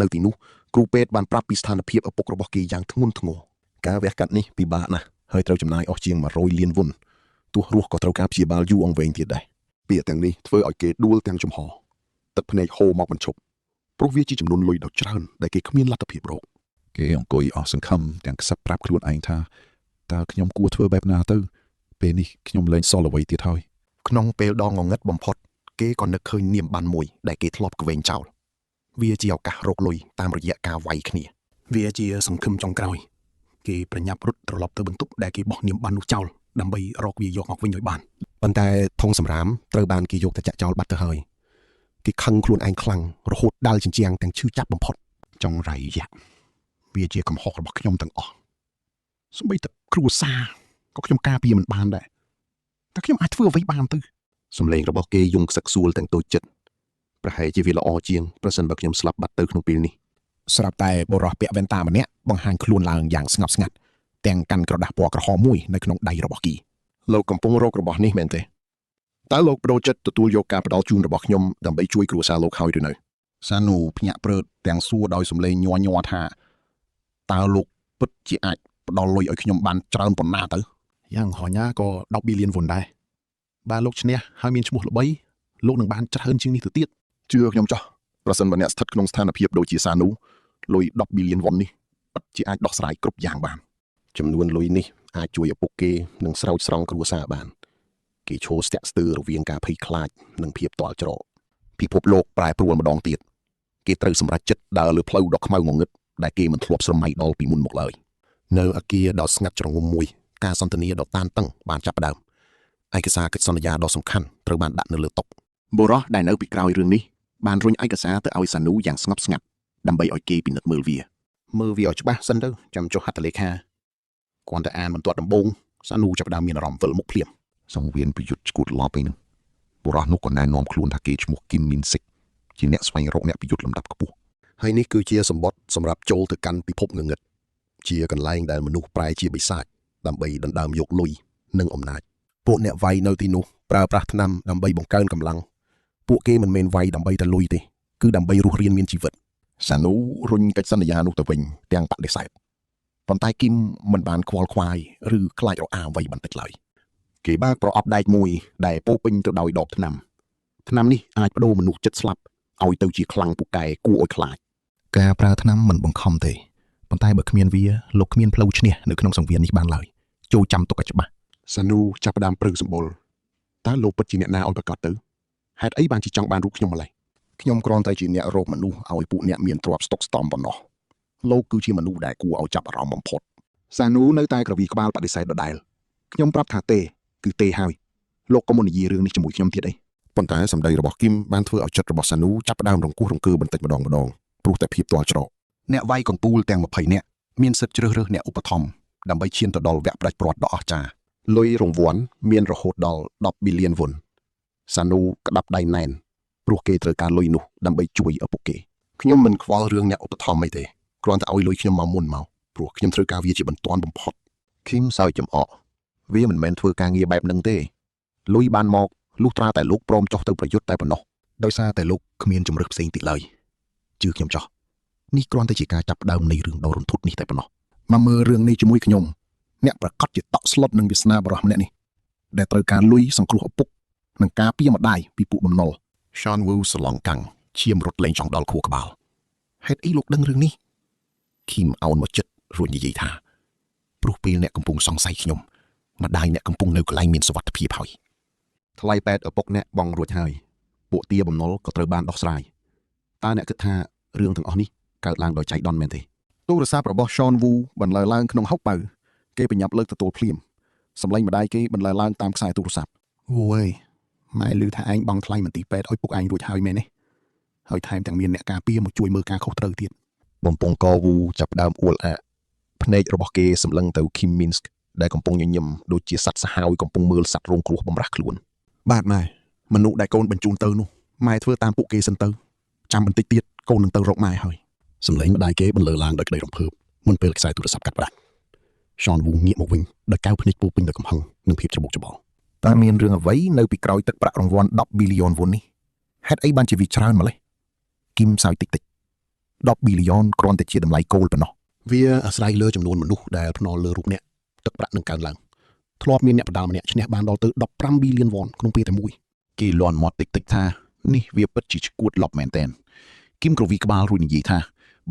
នៅទីនោះគ្រូពេទ្យបានប្រាប់ពីស្ថានភាពឪពុករបស់គេយ៉ាងធ្ងន់ធ្ងរការវះកាត់នេះពិបាកណាស់ហើយត្រូវចំណាយអស់ជាង100លានវុនទោះរស់ក៏ត្រូវការព្យាបាលយូរអង្វែងទៀតដែរពាក្យទាំងនេះធ្វើឲ្យគេដួលទាំងចំហទឹកភ្នែកហូរមកបញ្ឈប់ព្រោះវាជាចំនួនលុយដ៏ច្រើនដែលគេគ្មានលទ្ធភាពរកគេអង្គុយអស់សង្ឃឹមទាំងខ្សឹបប្រាប់ខ្លួនឯងថាតើខ្ញុំគួរធ្វើបែបណាទៅពេលនេះខ្ញុំលែងសល់អ្វីទៀតហើយក្នុងពេលដងងងឹតបំផុតគេក៏នឹកឃើញនាមបានមួយដែលគេធ្លាប់ក្វេងចោលវាជាឱកាសរកលុយតាមរយៈការវាយគ្នាវាជាសង្ឃឹមចុងក្រោយគេប្រញាប់រត់ត្រឡប់ទៅបន្ទប់ដែលគេបោះនាមបាននោះចោលដើម្បីរកវាយកមកវិញឲ្យបានប៉ុន្តែធុងសម្រាមត្រូវបានគេយកទៅចាក់ចោលបាត់ទៅហើយគេខឹងខ្លួនឯងខ្លាំងរហូតដាល់ជញ្ជាំងទាំងឈឺចាប់បំផុតចង់រៃយ៉ាក់វាជាកំហុសរបស់ខ្ញុំទាំងអស់សូម្បីតែគ្រួសារក៏ខ្ញុំការពារមិនបានដែរតែខ្ញុំអាចធ្វើអ្វីបានទៅសំឡេងរបស់គេយំខ្សឹកខ្សួលទាំងតូចចិត្តប្រហែលជាវាល្អជាងប្រសិនបើខ្ញុំស្លាប់បាត់ទៅក្នុងពេលនេះស្រាប់តែបុរសពាក់វ៉ែនតាម្នាក់បង្ហាញខ្លួនឡើងយ៉ាងស្ងប់ស្ងាត់ទាំងកាន់ក្រដាស់ពណ៌ក្រហមមួយនៅក្នុងដៃរបស់គីលោកកំពុងរករបស់នេះមែនទេតើលោកបដូរចិត្តទទួលយកការផ្ដល់ជូនរបស់ខ្ញុំដើម្បីជួយគ្រួសារលោកហើយឬនៅសានុភ្ញាក់ព្រឺតទាំងសួរដោយសំឡេងញ័រថាតើលោកពិតជាអាចផ្ដល់លុយឲ្យខ្ញុំបានច្រើនប៉ុណ្ណាទៅយ៉ាងហោះញ៉ាក៏10 billion វុនដែរបើលោកឈ្នះហើយមានឈ្មោះល្បីលោកនឹងបានច្រើនជាងនេះទៅទៀតជឿខ្ញុំចោះប្រសិនបើអ្នកស្ថិតក្នុងស្ថានភាពដូចជាសានុលុយ10 billion វុននេះពិតជាអាចដោះស្រាយគ្រប់យ៉ាងបានចំនួនលុយនេះអាចជួយឪពុកគេនឹងស្រោចស្រង់គ្រួសារបានគេឈរស្ទាក់ស្ទើររវាងការភ័យខ្លាចនិងភាពទាល់ច្រកពិភពលោកប្រែប្រួលម្ដងទៀតគេត្រូវសម្រេចចិត្តដើរលើផ្លូវដ៏ខ្មៅងងឹតដែលគេមិនធ្លាប់ស្រមៃដល់ពីមុនមកឡើយនៅអគារដ៏ស្ងាត់ជ្រងំមួយការសន្ទនាដ៏តានតឹងបានចាប់ផ្ដើមឯកសារកិច្ចសន្យាដ៏សំខាន់ត្រូវបានដាក់នៅលើតុបុរសដែលនៅពីក្រោយរឿងនេះបានរុញឯកសារទៅឲ្យសានុយ៉ាងស្ងប់ស្ងាត់ដើម្បីឲ្យគេពិនិត្យមើលវាឲ្យច្បាស់សិនទៅចាំចុះហត្ថលេខាគ្រាន់តែអានបន្ទាត់ដំបូងសានុចាប់ផ្ដើមមានអារម្មណ៍វិលមុខភ្លាមសង្វៀនប្រយុទ្ធឈួតឡប់ឯនោះបុរសនោះក៏ណែនាំខ្លួនថាគេឈ្មោះគីមមីនសិកជាអ្នកស្វែងរកអ្នកប្រយុទ្ធលំដាប់ខ្ពស់ហើយនេះគឺជាសម្បត្តិសម្រាប់ចូលទៅកាន់ពិភពងងឹតជាកន្លែងដែលមនុស្សប្រែជាបិសាចដើម្បីដណ្ដើមយកលុយនិងអំណាចពួកអ្នកវាយនៅទីនោះប្រើប្រាស់ថ្នាំដើម្បីបង្កើនកម្លាំងពួកគេមិនមែនវាយដើម្បីតែលុយទេគឺដើម្បីរស់រានមានជីវិតសានុរុញកិច្ចសន្យានោះទៅវិញទាំងបដិសេធប៉ុន្តែគីមមិនបានខ្វល់ខ្វាយឬខ្លាចរអាអ្វីបន្តិចឡើយគេបើកប្រអប់ដែកមួយដែលពោពេញទៅដោយដបថ្នាំនេះអាចបដូរមនុស្សចិត្តស្លាប់ឲ្យទៅជាខ្លាំងពូកែគួរឲ្យខ្លាចការប្រើថ្នាំមិនបង្ខំទេប៉ុន្តែបើគ្មានវាលោកគ្មានផ្លូវឈ្នះនៅក្នុងសង្វៀននេះបានឡើយចូលចាំទុកឲ្យច្បាស់សានុចាប់ផ្ដើមព្រឹងសម្បុរតើលោកពិតជាអ្នកណាឲ្យប្រកាសទៅហេតុអីបានជាចង់បានរូបខ្ញុំម្ល៉េះខ្ញុំគ្រាន់តែជាអ្នករកមនុស្សឲ្យពួកអ្នកមានទ្រព្យស្តុកស្តម្ភប៉ុណ្ណោះលោកគឺជាមនុស្សដែលគួរឲ្យចាប់អារម្មណ៍បំផុតសានុនៅតែក្រវីក្បាលបដិសេធដដែលខ្ញុំប្រាប់ថាទេគឺទេហើយលោកក៏មិននិយាយរឿងនេះជាមួយខ្ញុំទៀតអីប៉ុន្តែសម្ដីរបស់គីមបានធ្វើឲ្យចិត្តរបស់សានុចាប់ផ្ដើមរង្គោះរង្គើបន្តិចម្ដងព្រោះតែភាពទាល់ច្រកអ្នកវាយកង្ពូលទាំង20នាក់មានសិទ្ធិជ្រើសរើសអ្នកឧបត្ថម្ភដើម្បីឈានទៅដល់វគ្គផ្ដាច់ព្រាត់ដ៏អស្ចារ្យលុយរង្វាន់មានរហូតដល់10 billion វុនសានុក្តាប់ដៃណែនព្រោះគេត្រូវការលុយនោះដើម្បីជួយឪពុកគេខ្ញុំមិនខ្វល់រឿងអ្នកឧបត្ថម្ភអីទេគ្រាន់តែឲ្យលុយខ្ញុំមកមុនមកព្រោះខ្ញុំត្រូវការវាជាបន្ទាន់បំផុតឃីមសើចចំអកវាមិនមែនធ្វើការងារបែបហ្នឹងទេលុយបានមកលុះត្រាតែលោកព្រមចុះទៅប្រយុទ្ធតែប៉ុណ្ណោះដោយសារតែលោកគ្មានជំរើសផ្សេងទៀតឡើយជឿខ្ញុំចោះនេះគ្រាន់តែជាការចាប់ផ្ដើមនៃរឿងដ៏រន្ធត់នេះតែប៉ុណ្ណោះមកមើលរឿងនេះជាមួយខ្ញុំអ្នកប្រកាសជាតក់ស្លុតនឹងវាសនាបរោះម្នាក់នេះដែលត្រូវការលុយសង្គ្រោះឪពុក នឹងការពារម្ដាយពីពួកបំណុល Sean Wu សឡងកាំងឈាមរត់លេងចង់ដល់ខួរក្បាលហេតុអីលោកដឹងរឿងនេះ Kim អោនមកចិត្តរួចនិយាយថាព្រោះពេលអ្នកកំពុងសង្ស័យខ្ញុំម្ដាយអ្នកកំពុងនៅកន្លែងមានសុវត្ថិភាពហើយថ្លៃពេទ្យឪពុកអ្នកបងរួចហើយពួកទាបំណុលក៏ត្រូវបានដោះស្រាយតើអ្នកគិតថារឿងទាំងអស់នេះកើតឡើងដោយចៃដន្យមែនទេទូរស័ព្ទរបស់ Sean Wu បន្លឺឡើងក្នុងហុកប៉ៅគេបញ្ញាប់លើកទទួលភ្លាមសម្លេងម្ដាយគេបន្លឺឡើងតាមខ្សែទូរស័ព្ទអូយម៉ែឮថាឯងបង់ថ្លៃមន្ទីរពេទ្យឲ្យពុកឯងរួចហើយមែនទេហើយថែមទាំងមានអ្នកការពារមកជួយមើលការខុសត្រូវទៀតបំពង់ក Wu ចាប់ដើមអួលអាភ្នែករបស់គេសម្លឹងទៅ Kim Minsk ដែលកំពុងញញឹមដូចជាសត្វសាហាវកំពុងមើលសត្វរងគ្រោះបំរាស់ខ្លួនបាទម៉ែមនុស្សដែលកូនបញ្ជូនទៅនោះម៉ែធ្វើតាមពួកគេសិនទៅចាំបន្តិចទៀតកូននឹងទៅរកម៉ែហើយសម្លេងម្ដាយគេបន្លឺឡើងដោយក្តីរំភើបមុនពេលខ្សែទូរស័ព្ទកាត់ផ្ដាច់ Sean Wu ងាកមកវិញដោយកៅភ្នែកពោពេញដោយកំហឹងនិងភាពច្របូកច្របល់តើមានរឿងអ្វីនៅពីក្រោយទឹកប្រាក់រង្វាន់10 billion won នេះហេតុអីបានជាវាច្រើនម្ល៉េះ Kim សើចតិច10 billion គ្រាន់តែជាតម្លៃគោលប៉ុណ្ណោះវាអាស្រ័យលើចំនួនមនុស្សដែលភ្នាល់លើរូបអ្នកទឹកប្រាក់នឹងកើនឡើងធ្លាប់មានអ្នកបដាល់ម្នាក់ឈ្នះបានដល់ទៅ15 billion won ក្នុងពេលតែមួយគេលន់មាត់តិចថានេះវាពិតជាឈួតឡប់មែនតើ Kim ក្រវីក្បាលរួចនិយាយថា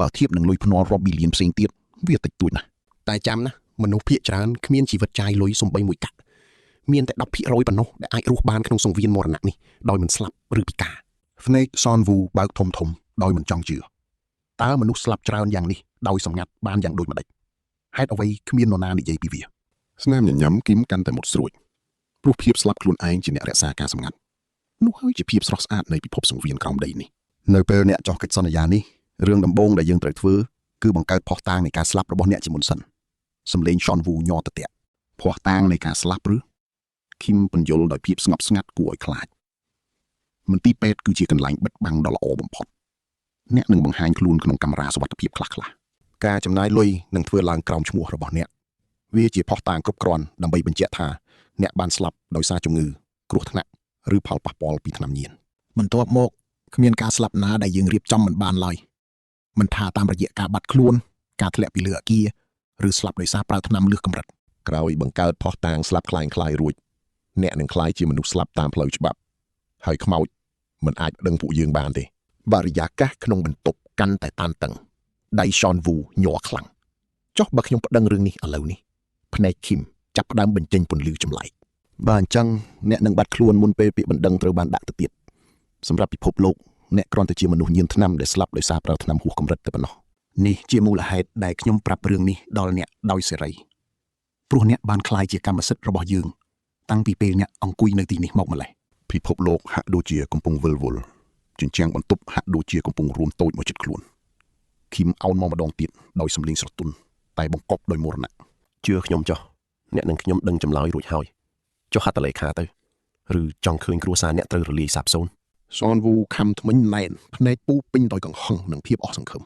បើធៀបនឹងលុយភ្នាល់រាប់ billion ផ្សេងទៀតវាតិចតួចណាស់តែចាំណាមនុស្សភាគច្រើនគ្មានជីវិតចាយលុយសំបីមួយកាក់មានតែ 10% ប៉ុណ្ណោះដែលអាចរស់បានក្នុងសង្វៀនមរណៈនេះដោយមិនស្លាប់ឬពិការភ្នែក Sean Wu បើកធំដោយមិនចង់ជឿតើមនុស្សស្លាប់ច្រើនយ៉ាងនេះដោយសម្ងាត់បានយ៉ាងដូចម្ដេចហេតុអ្វីគ្មាននរណានិយាយពីវាស្នាមញញឹមគីមកាន់តែមុតស្រួចព្រោះភាពស្លាប់ខ្លួនឯងជាអ្នករក្សាការសម្ងាត់នោះហើយជាភាពស្រស់ស្អាតនៃពិភពសង្វៀនក្រោមដីនេះនៅពេលអ្នកចោះកិច្ចសន្យានេះរឿងដំបូងដែលយើងត្រូវធ្វើគឺបង្កើតភស្តុតាងនៃការស្លាប់របស់អ្នកជាមុនសិនសម្លេង Sean Wu ញ័រទៅទៀតភស្តុតាងនៃការស្លាប់ឬ Kim បញ្យល់ដោយភាពស្ងប់ស្ងាត់គួរឲ្យខ្លាចមន្ទីរពេទ្យគឺជាកន្លែងបិទបាំងដ៏ល្អបំផុតអ្នកនឹងបង្ហាញខ្លួនក្នុងកាមេរ៉ាសុវត្ថិភាពខ្លះៗការចំណាយលុយនឹងធ្វើឡើងក្រោមឈ្មោះរបស់អ្នកវាជាភស្តុតាងគ្រប់គ្រាន់ដើម្បីបញ្ជាក់ថាអ្នកបានស្លាប់ដោយសារជំងឺគ្រោះថ្នាក់ឬផលប៉ះពាល់ពីថ្នាំញៀនបន្ទាប់មកគ្មានការស្លាប់ណាដែលយើងរៀបចំមិនបានឡើយមិនថាតាមរយៈការបាត់ខ្លួនការធ្លាក់ពីលើអគារឬស្លាប់ដោយសារប្រើថ្នាំលើសកម្រិតក្រោយបង្កើតភស្តុតាងស្លាប់คล้ายរួចអ្នកនឹងក្លាយជាមនុស្សស្លាប់តាមផ្លូវច្បាប់ហើយខ្មោចមិនអាចប្តឹងពួកយើងបានទេបរិយាកាសក្នុងបន្ទប់កាន់តែតានតឹងដៃ Sean Wu ញ័រខ្លាំងចុះបើខ្ញុំប្តឹងរឿងនេះឥឡូវនេះភ្នែក Kim ចាប់ផ្ដើមបញ្ចេញពន្លឺចម្លែកបើអញ្ចឹងអ្នកនឹងបាត់ខ្លួនមុនពេលពាក្យបណ្ដឹងត្រូវបានដាក់ទៅទៀតសម្រាប់ពិភពលោកអ្នកគ្រាន់តែជាមនុស្សញៀនថ្នាំដែលស្លាប់ដោយសារប្រើថ្នាំហួសកម្រិតតែប៉ុណ្ណោះនេះជាមូលហេតុដែលខ្ញុំប្រាប់រឿងនេះដល់អ្នកដោយសេរីព្រោះអ្នកបានក្លាយជាកម្មសិទ្ធិរបស់យើងតាំងពីពេលអ្នកអង្គុយនៅទីនេះមកម្ល៉េះពិភពលោកហាក់ដូចជាកំពុងវិលវល់ជញ្ជាំងបន្ទប់ហាក់ដូចជាកំពុងរួមតូចមកជិតខ្លួន Kim អោនមកម្ដងទៀតដោយសំឡេងស្រទន់តែបង្កប់ដោយមរណៈជឿខ្ញុំចុះអ្នកនឹងខ្ញុំដឹងចម្លើយរួចហើយចុះហត្ថលេខាទៅឬចង់ឃើញគ្រួសារអ្នកត្រូវរលាយសាបសូន្យ Sean Wu ខំថ្មិញណែនភ្នែកពូពេញដោយកង្ហឹងនិងភាពអស់សង្ឃឹម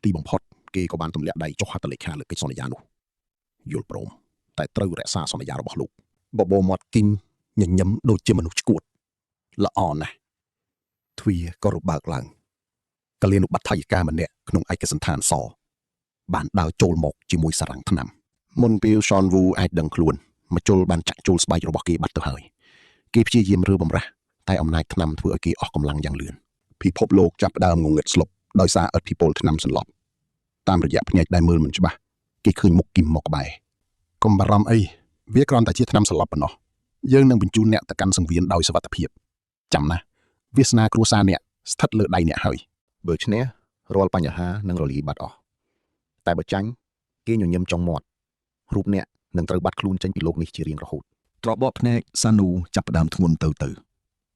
ទីបំផុតគេក៏បានទម្លាក់ដៃចុះហត្ថលេខាលើកិច្ចសន្យានោះយល់ព្រមតែត្រូវរក្សាសន្យារបស់លោកបបោមាត់ Kim ញញឹមដូចជាមនុស្សឆ្កួតល្អណាស់ទ្វារក៏របើកឡើងកលានុបដ្ឋាយិកាម្នាក់ក្នុងឯកសណ្ឋានសបានដើរចូលមកជាមួយសារ៉ាំងថ្នាំមុនពេល Sean Wu អាចដឹងខ្លួនមកជុលបានចាក់ចូលស្បែករបស់គេបាត់ទៅហើយគេព្យាយាមរើបំរាស់តែអំណាចថ្នាំធ្វើឲ្យគេអស់កម្លាំងយ៉ាងលឿនពិភពលោកចាប់ផ្ដើមងងឹតស្លុបដោយសារឥទ្ធិពលថ្នាំសន្លប់តាមរយៈភ្នែកដែលមើលមិនច្បាស់គេឃើញមុខ Kim មកក្បែរកុំបារម្ភអីវាគ្រាន់តែជាថ្នាំសន្លប់ប៉ុណ្ណោះយើងនឹងបញ្ជូនអ្នកទៅកាន់សង្វៀនដោយសុវត្ថិភាពចាំណាវាសនាគ្រួសារអ្នកស្ថិតលើដៃអ្នកហើយបើឈ្នះរាល់បញ្ហានឹងរលាយបាត់អស់តែបើចាញ់គេញញឹមចុងមាត់រូបអ្នកនឹងត្រូវបាត់ខ្លួនចេញពីលោកនេះជារៀងរហូតត្របកភ្នែក Sanu ចាប់ផ្ដើមធ្ងន់ទៅ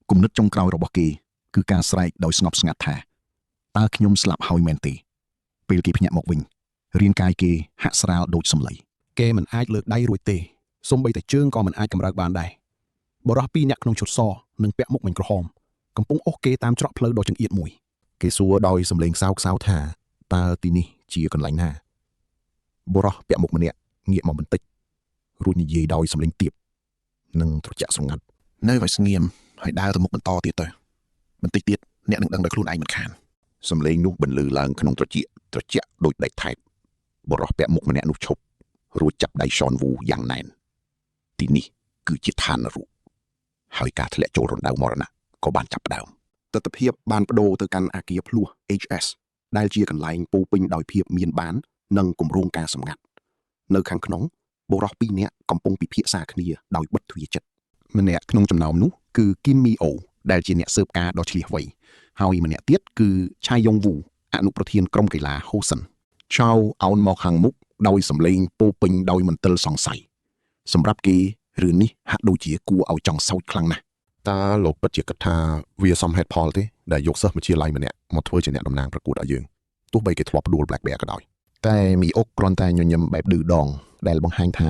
គំនិតចុងក្រោយរបស់គេគឺការស្រែកដោយស្ងប់ស្ងាត់ថាតើខ្ញុំស្លាប់ហើយមែនទេពេលគេភ្ញាក់មកវិញរាងកាយគេហាក់ស្រាលដូចសម្លៃគេមិនអាចលើកដៃរួចទេសូម្បីតែជើងក៏មិនអាចកម្រើកបានដែរបរិះពីរអ្នកក្នុងឈុតសនិងពាក់មុខមិញក្រហមកំពុងអូសគេតាមច្រកផ្លូវដ៏ចង្អៀតមួយគេសួរដោយសំឡេងសោកសៅថាតើទីនេះជាកន្លែងណាបរិះពាក់មុខម្នាក់ងាកមកបន្តិចរួចនិយាយដោយសំឡេងទាបនិងត្រជាក់ស្រងាត់នៅឲ្យស្ងៀមហើយដើរទៅមុខបន្តទៀតទៅបន្តិចទៀតអ្នកនឹងដឹងដោយខ្លួនឯងមិនខានសំឡេងនោះបន្លឺឡើងក្នុងត្រជាក់ដូចដែកថែបបរិះពាក់មុខម្នាក់នោះឈប់រួចចាប់ដៃ Sean Wu យ៉ាងណែនទីនេះគឺជាឋាននរក ហើយការធ្លាក់ចូលរណ្ដៅមរណៈក៏បានចាប់ផ្ដើមទស្សនភាពបានបដូរទៅកាន់អគារភ្លោះ HS ដែលជាកន្លែងពោពេញដោយភាពមានបាននិងគម្រោងការសម្ងាត់នៅខាងក្នុងបុរស2នាក់កំពុងពិភាក្សាគ្នាដោយបិទទ្វារជិតម្នាក់ក្នុងចំណោមនោះគឺគីមមីអូដែលជាអ្នកស៊ើបការដ៏ឆ្លៀសវៃហើយម្នាក់ទៀតគឺឆាយយ៉ុងវូអនុប្រធានក្រុមកីឡាហូសិនចៅអោនមកខាងមុខដោយសម្លេងពោពេញដោយមន្ទិលសង្ស័យសម្រាប់គេរឿងនេះហាក់ដូចជាគួរឲ្យចង់សោកខ្លាំងណាស់តើលោកពិតជាគិតថាវាសមហេតុផលទេដែលយកសិស្សវិទ្យាល័យម្នាក់មកធ្វើជាអ្នកតំណាងប្រកួតឲ្យយើងទោះបីគេធ្លាប់ផ្ដួល Black Bear ក៏ដោយតែមីអុកគ្រាន់តែញញឹមបែបឌឺដងដែលបង្ហាញថា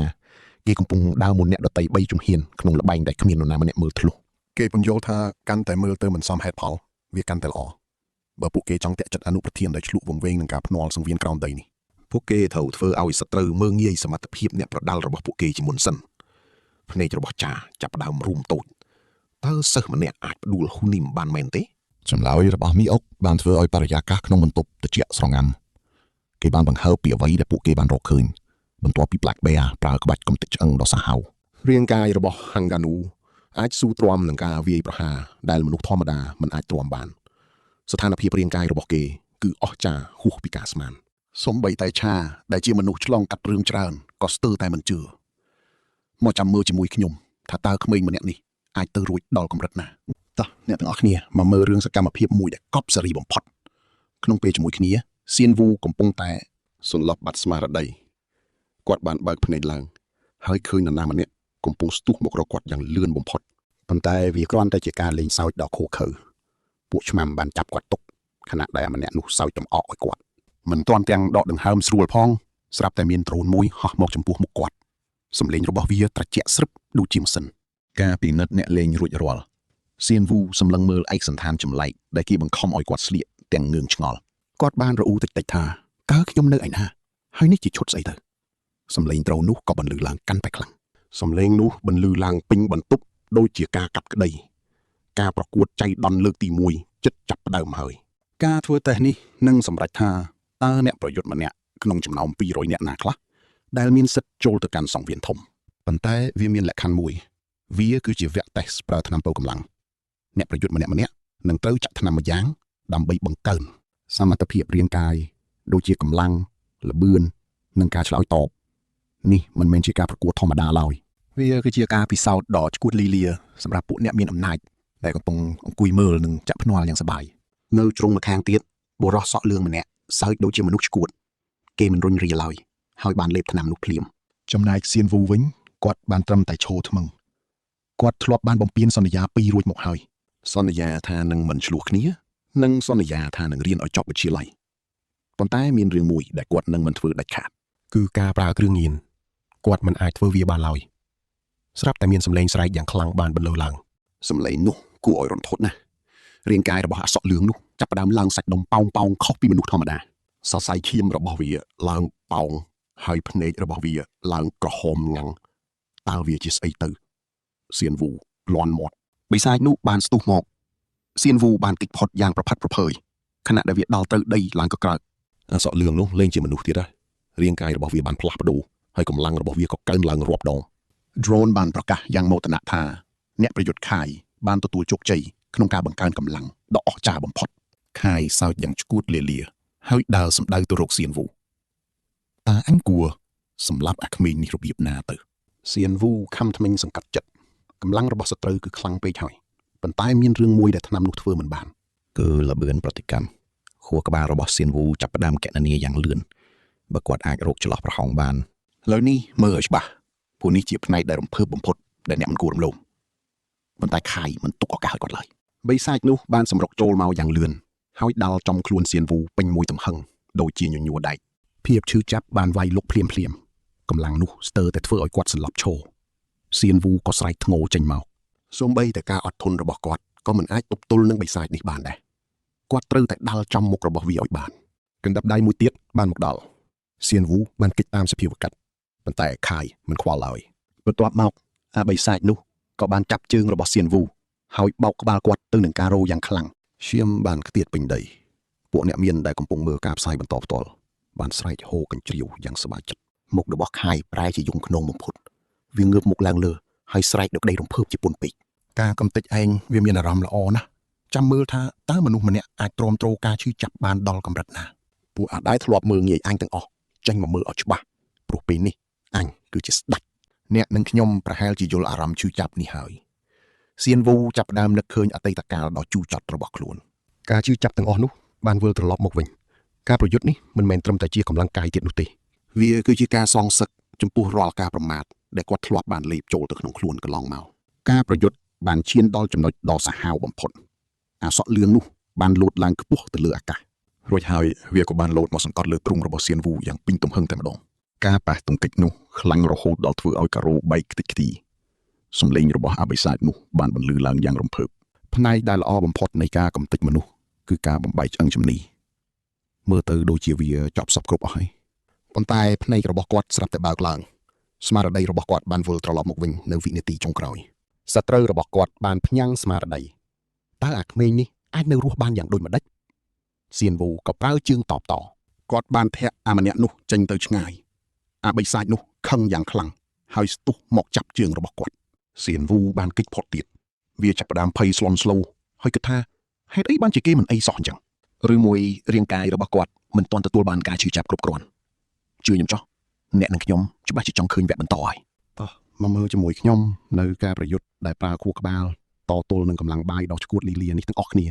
គេកំពុងដើរមុនអ្នកដតី3ជំហានក្នុងល្បែងដែលគ្មាននរណាម្នាក់មើលធ្លុះគេពន្យល់ថាកាន់តែមើលទៅមិនសមហេតុផលវាកាន់តែល្អបើពួកគេចង់តាក់ចិត្តអនុប្រធានដែលឆ្លក់វង្វេងនឹងការភ្នាល់សង្វៀនក្រោមដីនេះពួកគេត្រូវធ្វើឲ្យសត្រូវមើងងាយសមត្ថភាពអ្នកប្រដាល់របស់ពួកគេជាមុនសិនភ្នែករបស់ចាចាប់ផ្ដើមរួមតូចតើសិស្សម្នាក់អាចផ្ដួលហ៊ូនីមបានមែនទេចម្លើយរបស់មីអុកបានធ្វើឲ្យបរិយាកាសក្នុងបន្ទប់ត្រជាក់ស្រងាំគេបានបង្ហើបពីអ្វីដែលពួកគេបានរកឃើញបន្ទាប់ពី Black Bear ប្រើក្បាច់កំទេចឆ្អឹងដ៏សាហាវរាងកាយរបស់ Hanganu អាចស៊ូទ្រាំនឹងការវាយប្រហារដែលមនុស្សធម្មតាមិនអាចទ្រាំបានស្ថានភាពរាងកាយរបស់គេគឺអស្ចារ្យហួសពីការស្មានសូម្បីតែឆាដែលជាមនុស្សឆ្លងកាត់រឿងច្រើនក៏ស្ទើរតែមិនជឿមកចាំមើលជាមួយខ្ញុំថាតើក្មេងម្នាក់នេះអាចទៅរួចដល់កម្រិតណាតោះអ្នកទាំងអស់គ្នាមកមើលរឿងសកម្មភាពមួយដែលកប់សេរីបំផុតក្នុងពេលជាមួយគ្នាសៀនវូកំពុងតែសន្លប់បាត់ស្មារតីគាត់បានបើកភ្នែកឡើងហើយឃើញនរណាម្នាក់កំពុងស្ទុះមករកគាត់យ៉ាងលឿនបំផុតប៉ុន្តែវាគ្រាន់តែជាការលេងសើចដ៏ឃោឃៅពួកឆ្មាំបានចាប់គាត់ទុកខណៈដែលម្នាក់នោះសើចចំអកឲ្យគាត់មិនទាន់ទាំងដកដង្ហើមស្រួលផងស្រាប់តែមានដ្រូនមួយហោះមកចំពោះមុខគាត់សំឡេងរបស់វាត្រជាក់ស្រឹបដូចជាម៉ាស៊ីនការពិនិត្យអ្នកលេងរួចរាល់សៀនវូសម្លឹងមើលឯកសណ្ឋានចម្លែកដែលគេបង្ខំឲ្យគាត់ស្លៀកទាំងងឿងឆ្ងល់គាត់បានរអ៊ូតិចៗថាតើខ្ញុំនៅឯណាហើយនេះជាឈុតស្អីទៅសំឡេងដ្រូននោះក៏បន្លឺឡើងកាន់តែខ្លាំងសំឡេងនោះបន្លឺឡើងពេញបន្ទប់ដូចជាការកាត់ក្តីការប្រកួតចៃដន្យលើកទី1ចិត្តចាប់ផ្ដើមហើយការធ្វើតេស្តនេះនឹងសម្រេចថាតើអ្នកប្រយុទ្ធម្នាក់ក្នុងចំណោម200នាក់ណាខ្លះដែលមានសិទ្ធិចូលទៅកាន់សង្វៀនធំប៉ុន្តែវាមានលក្ខខណ្ឌមួយវាគឺជាវគ្គតេស្តប្រើថ្នាំពោកម្លាំងអ្នកប្រយុទ្ធម្នាក់នឹងត្រូវចាក់ថ្នាំមួយយ៉ាងដើម្បីបង្កើនសមត្ថភាពរាងកាយដូចជាកម្លាំងល្បឿននិងការឆ្លើយតបនេះមិនមែនជាការប្រកួតធម្មតាឡើយវាគឺជាការពិសោធន៍ដ៏ឆ្កួតលីលាសម្រាប់ពួកអ្នកមានអំណាចដែលកំពុងអង្គុយមើលនិងចាក់ភ្នាល់យ៉ាងសប្បាយនៅជ្រុងម្ខាងទៀតបុរសសក់លឿងម្នាក់សើចដូចជាមនុស្សឆ្កួតគេមិនរុញរាឡើយហើយបានលេបថ្នាំនោះភ្លាមចំណែកសៀនវូវិញគាត់បានត្រឹមតែឈរថ្មឹងគាត់ធ្លាប់បានបំពេញសន្យា2រួចមកហើយសន្យាថានឹងមិនឆ្លោះគ្នានិងសន្យាថានឹងរៀនឲ្យចប់វិទ្យាល័យប៉ុន្តែមានរឿងមួយដែលគាត់នឹងមិនធ្វើដាច់ខាតគឺការប្រើគ្រឿងញៀនគាត់មិនអាចធ្វើវាបានឡើយស្រាប់តែមានសម្លេងស្រែកយ៉ាងខ្លាំងបានបន្លឺឡើងសម្លេងនោះគួរឲ្យរន្ធត់ណាស់រាងកាយរបស់អសក់លឿងនោះចាប់ផ្ដើមឡើងសាច់ដុំប៉ោងខុសពីមនុស្សធម្មតាសរសៃឈាមរបស់វាឡើងប៉ោងហើយភ្នែករបស់វាឡើងក្រហមងាំងតើវាជាស្អីទៅសៀនវូលាន់មាត់បិសាចនោះបានស្ទុះមកសៀនវូបានគេចផុតយ៉ាងប្រផាត់ប្រភើយខណៈដែលវាដល់ទៅដីឡើងក៏ក្រើកអសក់លឿងនោះលែងជាមនុស្សទៀតហើយរាងកាយរបស់វាបានផ្លាស់ប្ដូរហើយកម្លាំងរបស់វាក៏កើនឡើងរាប់ដង Drone បានប្រកាសយ៉ាងមោទនៈថាអ្នកប្រយុទ្ធខាយបានទទួលជោគជ័យក្នុងការបង្កើនកម្លាំងដ៏អស្ចារ្យបំផុតខាយសើចយ៉ាងឆ្កួតលាលាហើយដើរសម្ដៅទៅរកសៀនវូតើអញគួរសម្លាប់អាក្មេងនេះរបៀបណាទៅសៀនវូខំថ្មិញសង្កាត់ចិត្តកម្លាំងរបស់សត្រូវគឺខ្លាំងពេកហើយប៉ុន្តែមានរឿងមួយដែលថ្នាំនោះធ្វើមិនបានគឺល្បឿនប្រតិកម្មខួរក្បាលរបស់សៀនវូចាប់ផ្ដើមកណនាយ៉ាងលឿនបើគាត់អាចរកចន្លោះប្រហោងបានឥឡូវនេះមើលឲ្យច្បាស់ព្រោះនេះជាផ្នែកដែលរំភើបបំផុតដែលអ្នកមិនគួររំលងប៉ុន្តែខាយមិនទុកឱកាសឲ្យគាត់ឡើយបិសាចនោះបានសម្រុកចូលមកយ៉ាងលឿនហើយដាល់ចំខ្លួនសៀនវូពេញមួយទំហឹងដូចជាញញួរដែកភាពឈឺចាប់បានវាយលុកភ្លាមកម្លាំងនោះស្ទើរតែធ្វើឲ្យគាត់សន្លប់ឈរសៀនវូក៏ស្រែកធ្ងោចេញមកសូម្បីតែការអត់ធន់របស់គាត់ក៏មិនអាចទប់ទល់នឹងបិសាចនេះបានដែរគាត់ត្រូវតែដាល់ចំមុខរបស់វាឲ្យបានកណ្ដាប់ដៃមួយទៀតបានមកដល់សៀនវូបានគេចតាមសភាវកិច្ចប៉ុន្តែខាយមិនខ្វល់ឡើយបន្ទាប់មកអាបិសាចនោះក៏បានចាប់ជើងរបស់សៀនវូហើយបោកក្បាលគាត់ទៅនឹងការរោយ៉ាងខ្លាំងឈាមបានខ្ទាតពេញដីពួកអ្នកមានដែលកំពុងមើលការផ្សាយបន្តផ្ទាល់បានស្រែកហូកញ្ជ្រៀវយ៉ាងសប្បាយចិត្តមុខរបស់ខាយប្រែជាយំខ្នងបំផុតវាងើបមុខឡើងលើហើយស្រែកដោយក្តីរំភើបជាពន់ពេក ការកំទេចឯងវាមានអារម្មណ៍ល្អណាស់ចាំមើលថាតើមនុស្សម្នាក់អាចទ្រាំទ្រការឈឺចាប់បានដល់កម្រិតណាពួកអាដែរធ្លាប់មើលងាយអញទាំងអស់ចេញមកមើលអត់ច្បាស់ព្រោះពេលនេះអញគឺជាស្ដេចអ្នកនិងខ្ញុំប្រហែលជាយល់អារម្មណ៍ឈឺចាប់នេះហើយសៀនវូចាប់ផ្ដើមនឹកឃើញអតីតកាលដ៏ជូរចត់របស់ខ្លួនការឈឺចាប់ទាំងអស់នោះបានវិលត្រឡប់មកវិញការប្រយុទ្ធនេះមិនមែនត្រឹមតែជាកម្លាំងកាយទៀតនោះទេវាគឺជាការសងសឹកចំពោះរាល់ការប្រមាថដែលគាត់ធ្លាប់បានលេបចូលទៅក្នុងខ្លួនកន្លងមកការប្រយុទ្ធបានឈានដល់ចំណុចដ៏សាហាវបំផុតអាសក់លឿងនោះបានលោតឡើងខ្ពស់ទៅលើអាកាសរួចហើយវាក៏បានលោតមកសង្កត់លើទ្រូងរបស់សៀនវូយ៉ាងពេញទំហឹងតែម្ដងការប៉ះទង្គិចនោះខ្លាំងរហូតដល់ធ្វើឲ្យការ៉ូបែកខ្ទេចខ្ទីសំឡេងរបស់អាបិសាចនោះបានបន្លឺឡើងយ៉ាងរំភើបផ្នែកដែលល្អបំផុតនៃការកំទេចមនុស្សគឺការបំបែកឆ្អឹងជំនីមើលទៅដូចជាវាចប់សពគ្រប់អស់ហើយប៉ុន្តែភ្នែករបស់គាត់ស្រាប់តែបើកឡើងស្មារតីរបស់គាត់បានវិលត្រឡប់មកវិញនៅវិនាទីចុងក្រោយសត្រូវរបស់គាត់បានផ្ញើស្មារតីតើអាក្មេងនេះអាចនៅរស់បានយ៉ាងដូចម្ដេចសៀនវូក៏ប្រើជើងតបតគាត់បានធាក់អាម្នាក់នោះចេញទៅឆ្ងាយអាបិសាចនោះខឹងយ៉ាងខ្លាំងហើយស្ទុះមកចាប់ជើងរបស់គាត់សៀនវូបានគេចផុតទៀតវាចាប់ផ្ដើមភ័យស្លន់ស្លោហើយគិតថាហេតុអីបានជាគេមិនអីសោះអញ្ចឹងឬមួយរាងកាយរបស់គាត់មិនទាន់ទទួលបានការឈឺចាប់គ្រប់គ្រាន់ជឿខ្ញុំចុះអ្នកនិងខ្ញុំច្បាស់ជាចង់ឃើញវគ្គបន្តហើយតោះមកមើលជាមួយខ្ញុំនៅការប្រយុទ្ធដែលប្រើខួរក្បាលតទល់នឹងកម្លាំងបាយដ៏ឈួតលីលានេះទាំងអស់គ្នា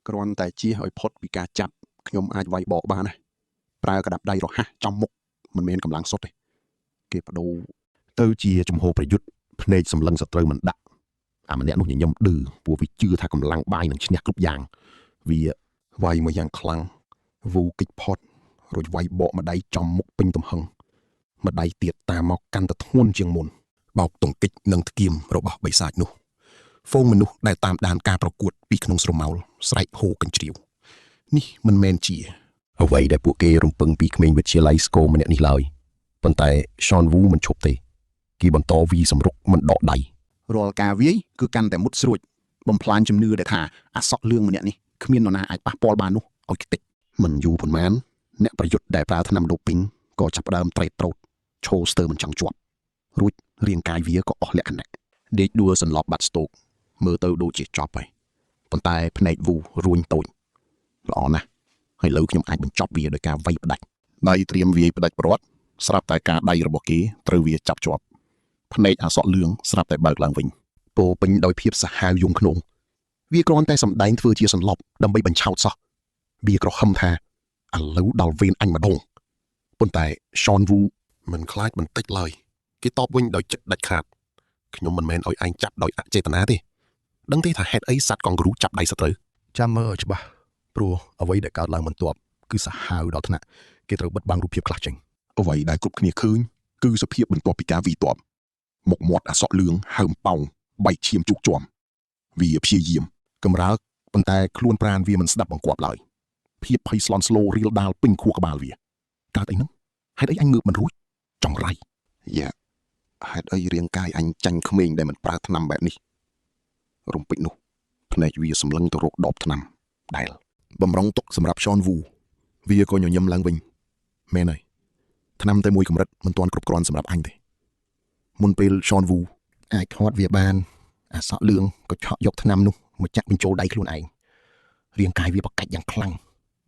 គ្រាន់តែជៀសឲ្យផុតពីការចាប់ខ្ញុំអាចវាយបកបានណាប្រើក្តាប់ដៃរហ័សចំមុខមិនមែនកម្លាំងសុទ្ធទេគេបដូរទៅជាជំហរប្រយុទ្ធភ្នែកសម្លឹងសត្រូវមិនដាក់អាម្នាក់នោះញញឹមឌឺពួកវាជឿថាកម្លាំងបាយនឹងឈ្នះគ្រប់យ៉ាងវាវាយមកយ៉ាងខ្លាំងវូកិច្ចផុតរួចវាយបកម្ដាយចំមុខពេញទំហឹងម្ដាយទៀតតាមមកកាន់តែធ្ងន់ជាងមុនបោកទង្គិចនិងធ្គាមរបស់បិសាចនោះហ្វូងមនុស្សដែលតាមដានការប្រកួតពីក្នុងស្រមោលស្រែកហូកញ្ជ្រៀវនេះមិនមែនជាអ្វីដែលពួកគេរំពឹងពីក្មេងវិទ្យាល័យស្គរម្នាក់នេះឡើយប៉ុន្តែ Sean Wu មិនឈប់ទេគេបន្តវាយសម្រុកមិនដកដៃរាល់ការវាយគឺកាន់តែមុតស្រួចបំផ្លាញជំនឿដែលថាអាសក់លឿងម្នាក់នេះគ្មាននរណាអាចប៉ះពាល់បាននោះឲ្យខ្ទេចមិនយូរប៉ុន្មានអ្នកប្រយុទ្ធដែលប្រើថ្នាំដូពីងក៏ចាប់ផ្ដើមត្រេកត្រោតឈោស្ទើរមិនចង់ជាប់រួចរាងកាយវាក៏អស់លក្ខណៈដេកដួលសន្លប់បាត់ស្ទោកមើលទៅដូចជាចប់ហើយប៉ុន្តែភ្នែកវូរួញតូចល្អណាស់ហើយឥឡូវខ្ញុំអាចបញ្ចប់វាដោយការវាយផ្ដាច់ដៃត្រៀមវាយផ្ដាច់ប្រវត្តិស្រាប់តែការដៃរបស់គេត្រូវវាចាប់ជាប់ភ្នែកអាសក់លឿងស្រាប់តែបើកឡើងវិញពោពេញដោយភាពសាហាវយងខ្នងវាគ្រាន់តែសម្ដែងធ្វើជាសន្លប់ដើម្បីបញ្ឆោតសោះវាក្រហមថាឥឡូវដល់វេនអញម្ដងប៉ុន្តែ Sean Wu មិនខ្លាចបន្តិចឡើយគេតបវិញដោយចិត្តដាច់ខាតខ្ញុំមិនមែនឲ្យឯងចាប់ដោយអចេតនាទេដឹងទេថាហេតុអីសត្វកង់គ្រូចាប់ដៃសត្រូវចាំមើលឲ្យច្បាស់ព្រោះអ្វីដែលកើតឡើងបន្ទាប់គឺសាហាវដល់ថ្នាក់គេត្រូវបិទបាំងរូបភាពខ្លះចេញអ្វីដែលគ្រប់គ្នាឃើញគឺសភាពបន្ទាប់ពីការវាយតបមុខមាត់អាសក់លឿងហើមប៉ោងបែកឈាមជោគជាំវាព្យាយាមកម្រើកប៉ុន្តែខ្លួនប្រាណវាមិនស្ដាប់បង្គាប់ឡើយភាពភ័យស្លន់ស្លោរៀលដាលពេញខួរក្បាលវាកើតអីហ្នឹងហេតុអីអញងើបមិនរួចចង់រៃយ៉ាហេតុអីរាងកាយអញចាញ់ក្មេងដែលមិនប្រើថ្នាំបែបនេះរំពេចនោះភ្នែកវាសម្លឹងទៅរកដបថ្នាំដែលបំរុងទុកសម្រាប់ Sean Wu វាក៏ញញឹមឡើងវិញមែនហើយថ្នាំតែមួយកម្រិតមិនទាន់គ្រប់គ្រាន់សម្រាប់អញទេមុនពេល Sean Wu អាចខាត់វាបានអាសក់លឿងក៏ឆក់យកថ្នាំនោះមកចាក់បញ្ចូលដៃខ្លួនឯងរាងកាយវាបកាច់យ៉ាងខ្លាំង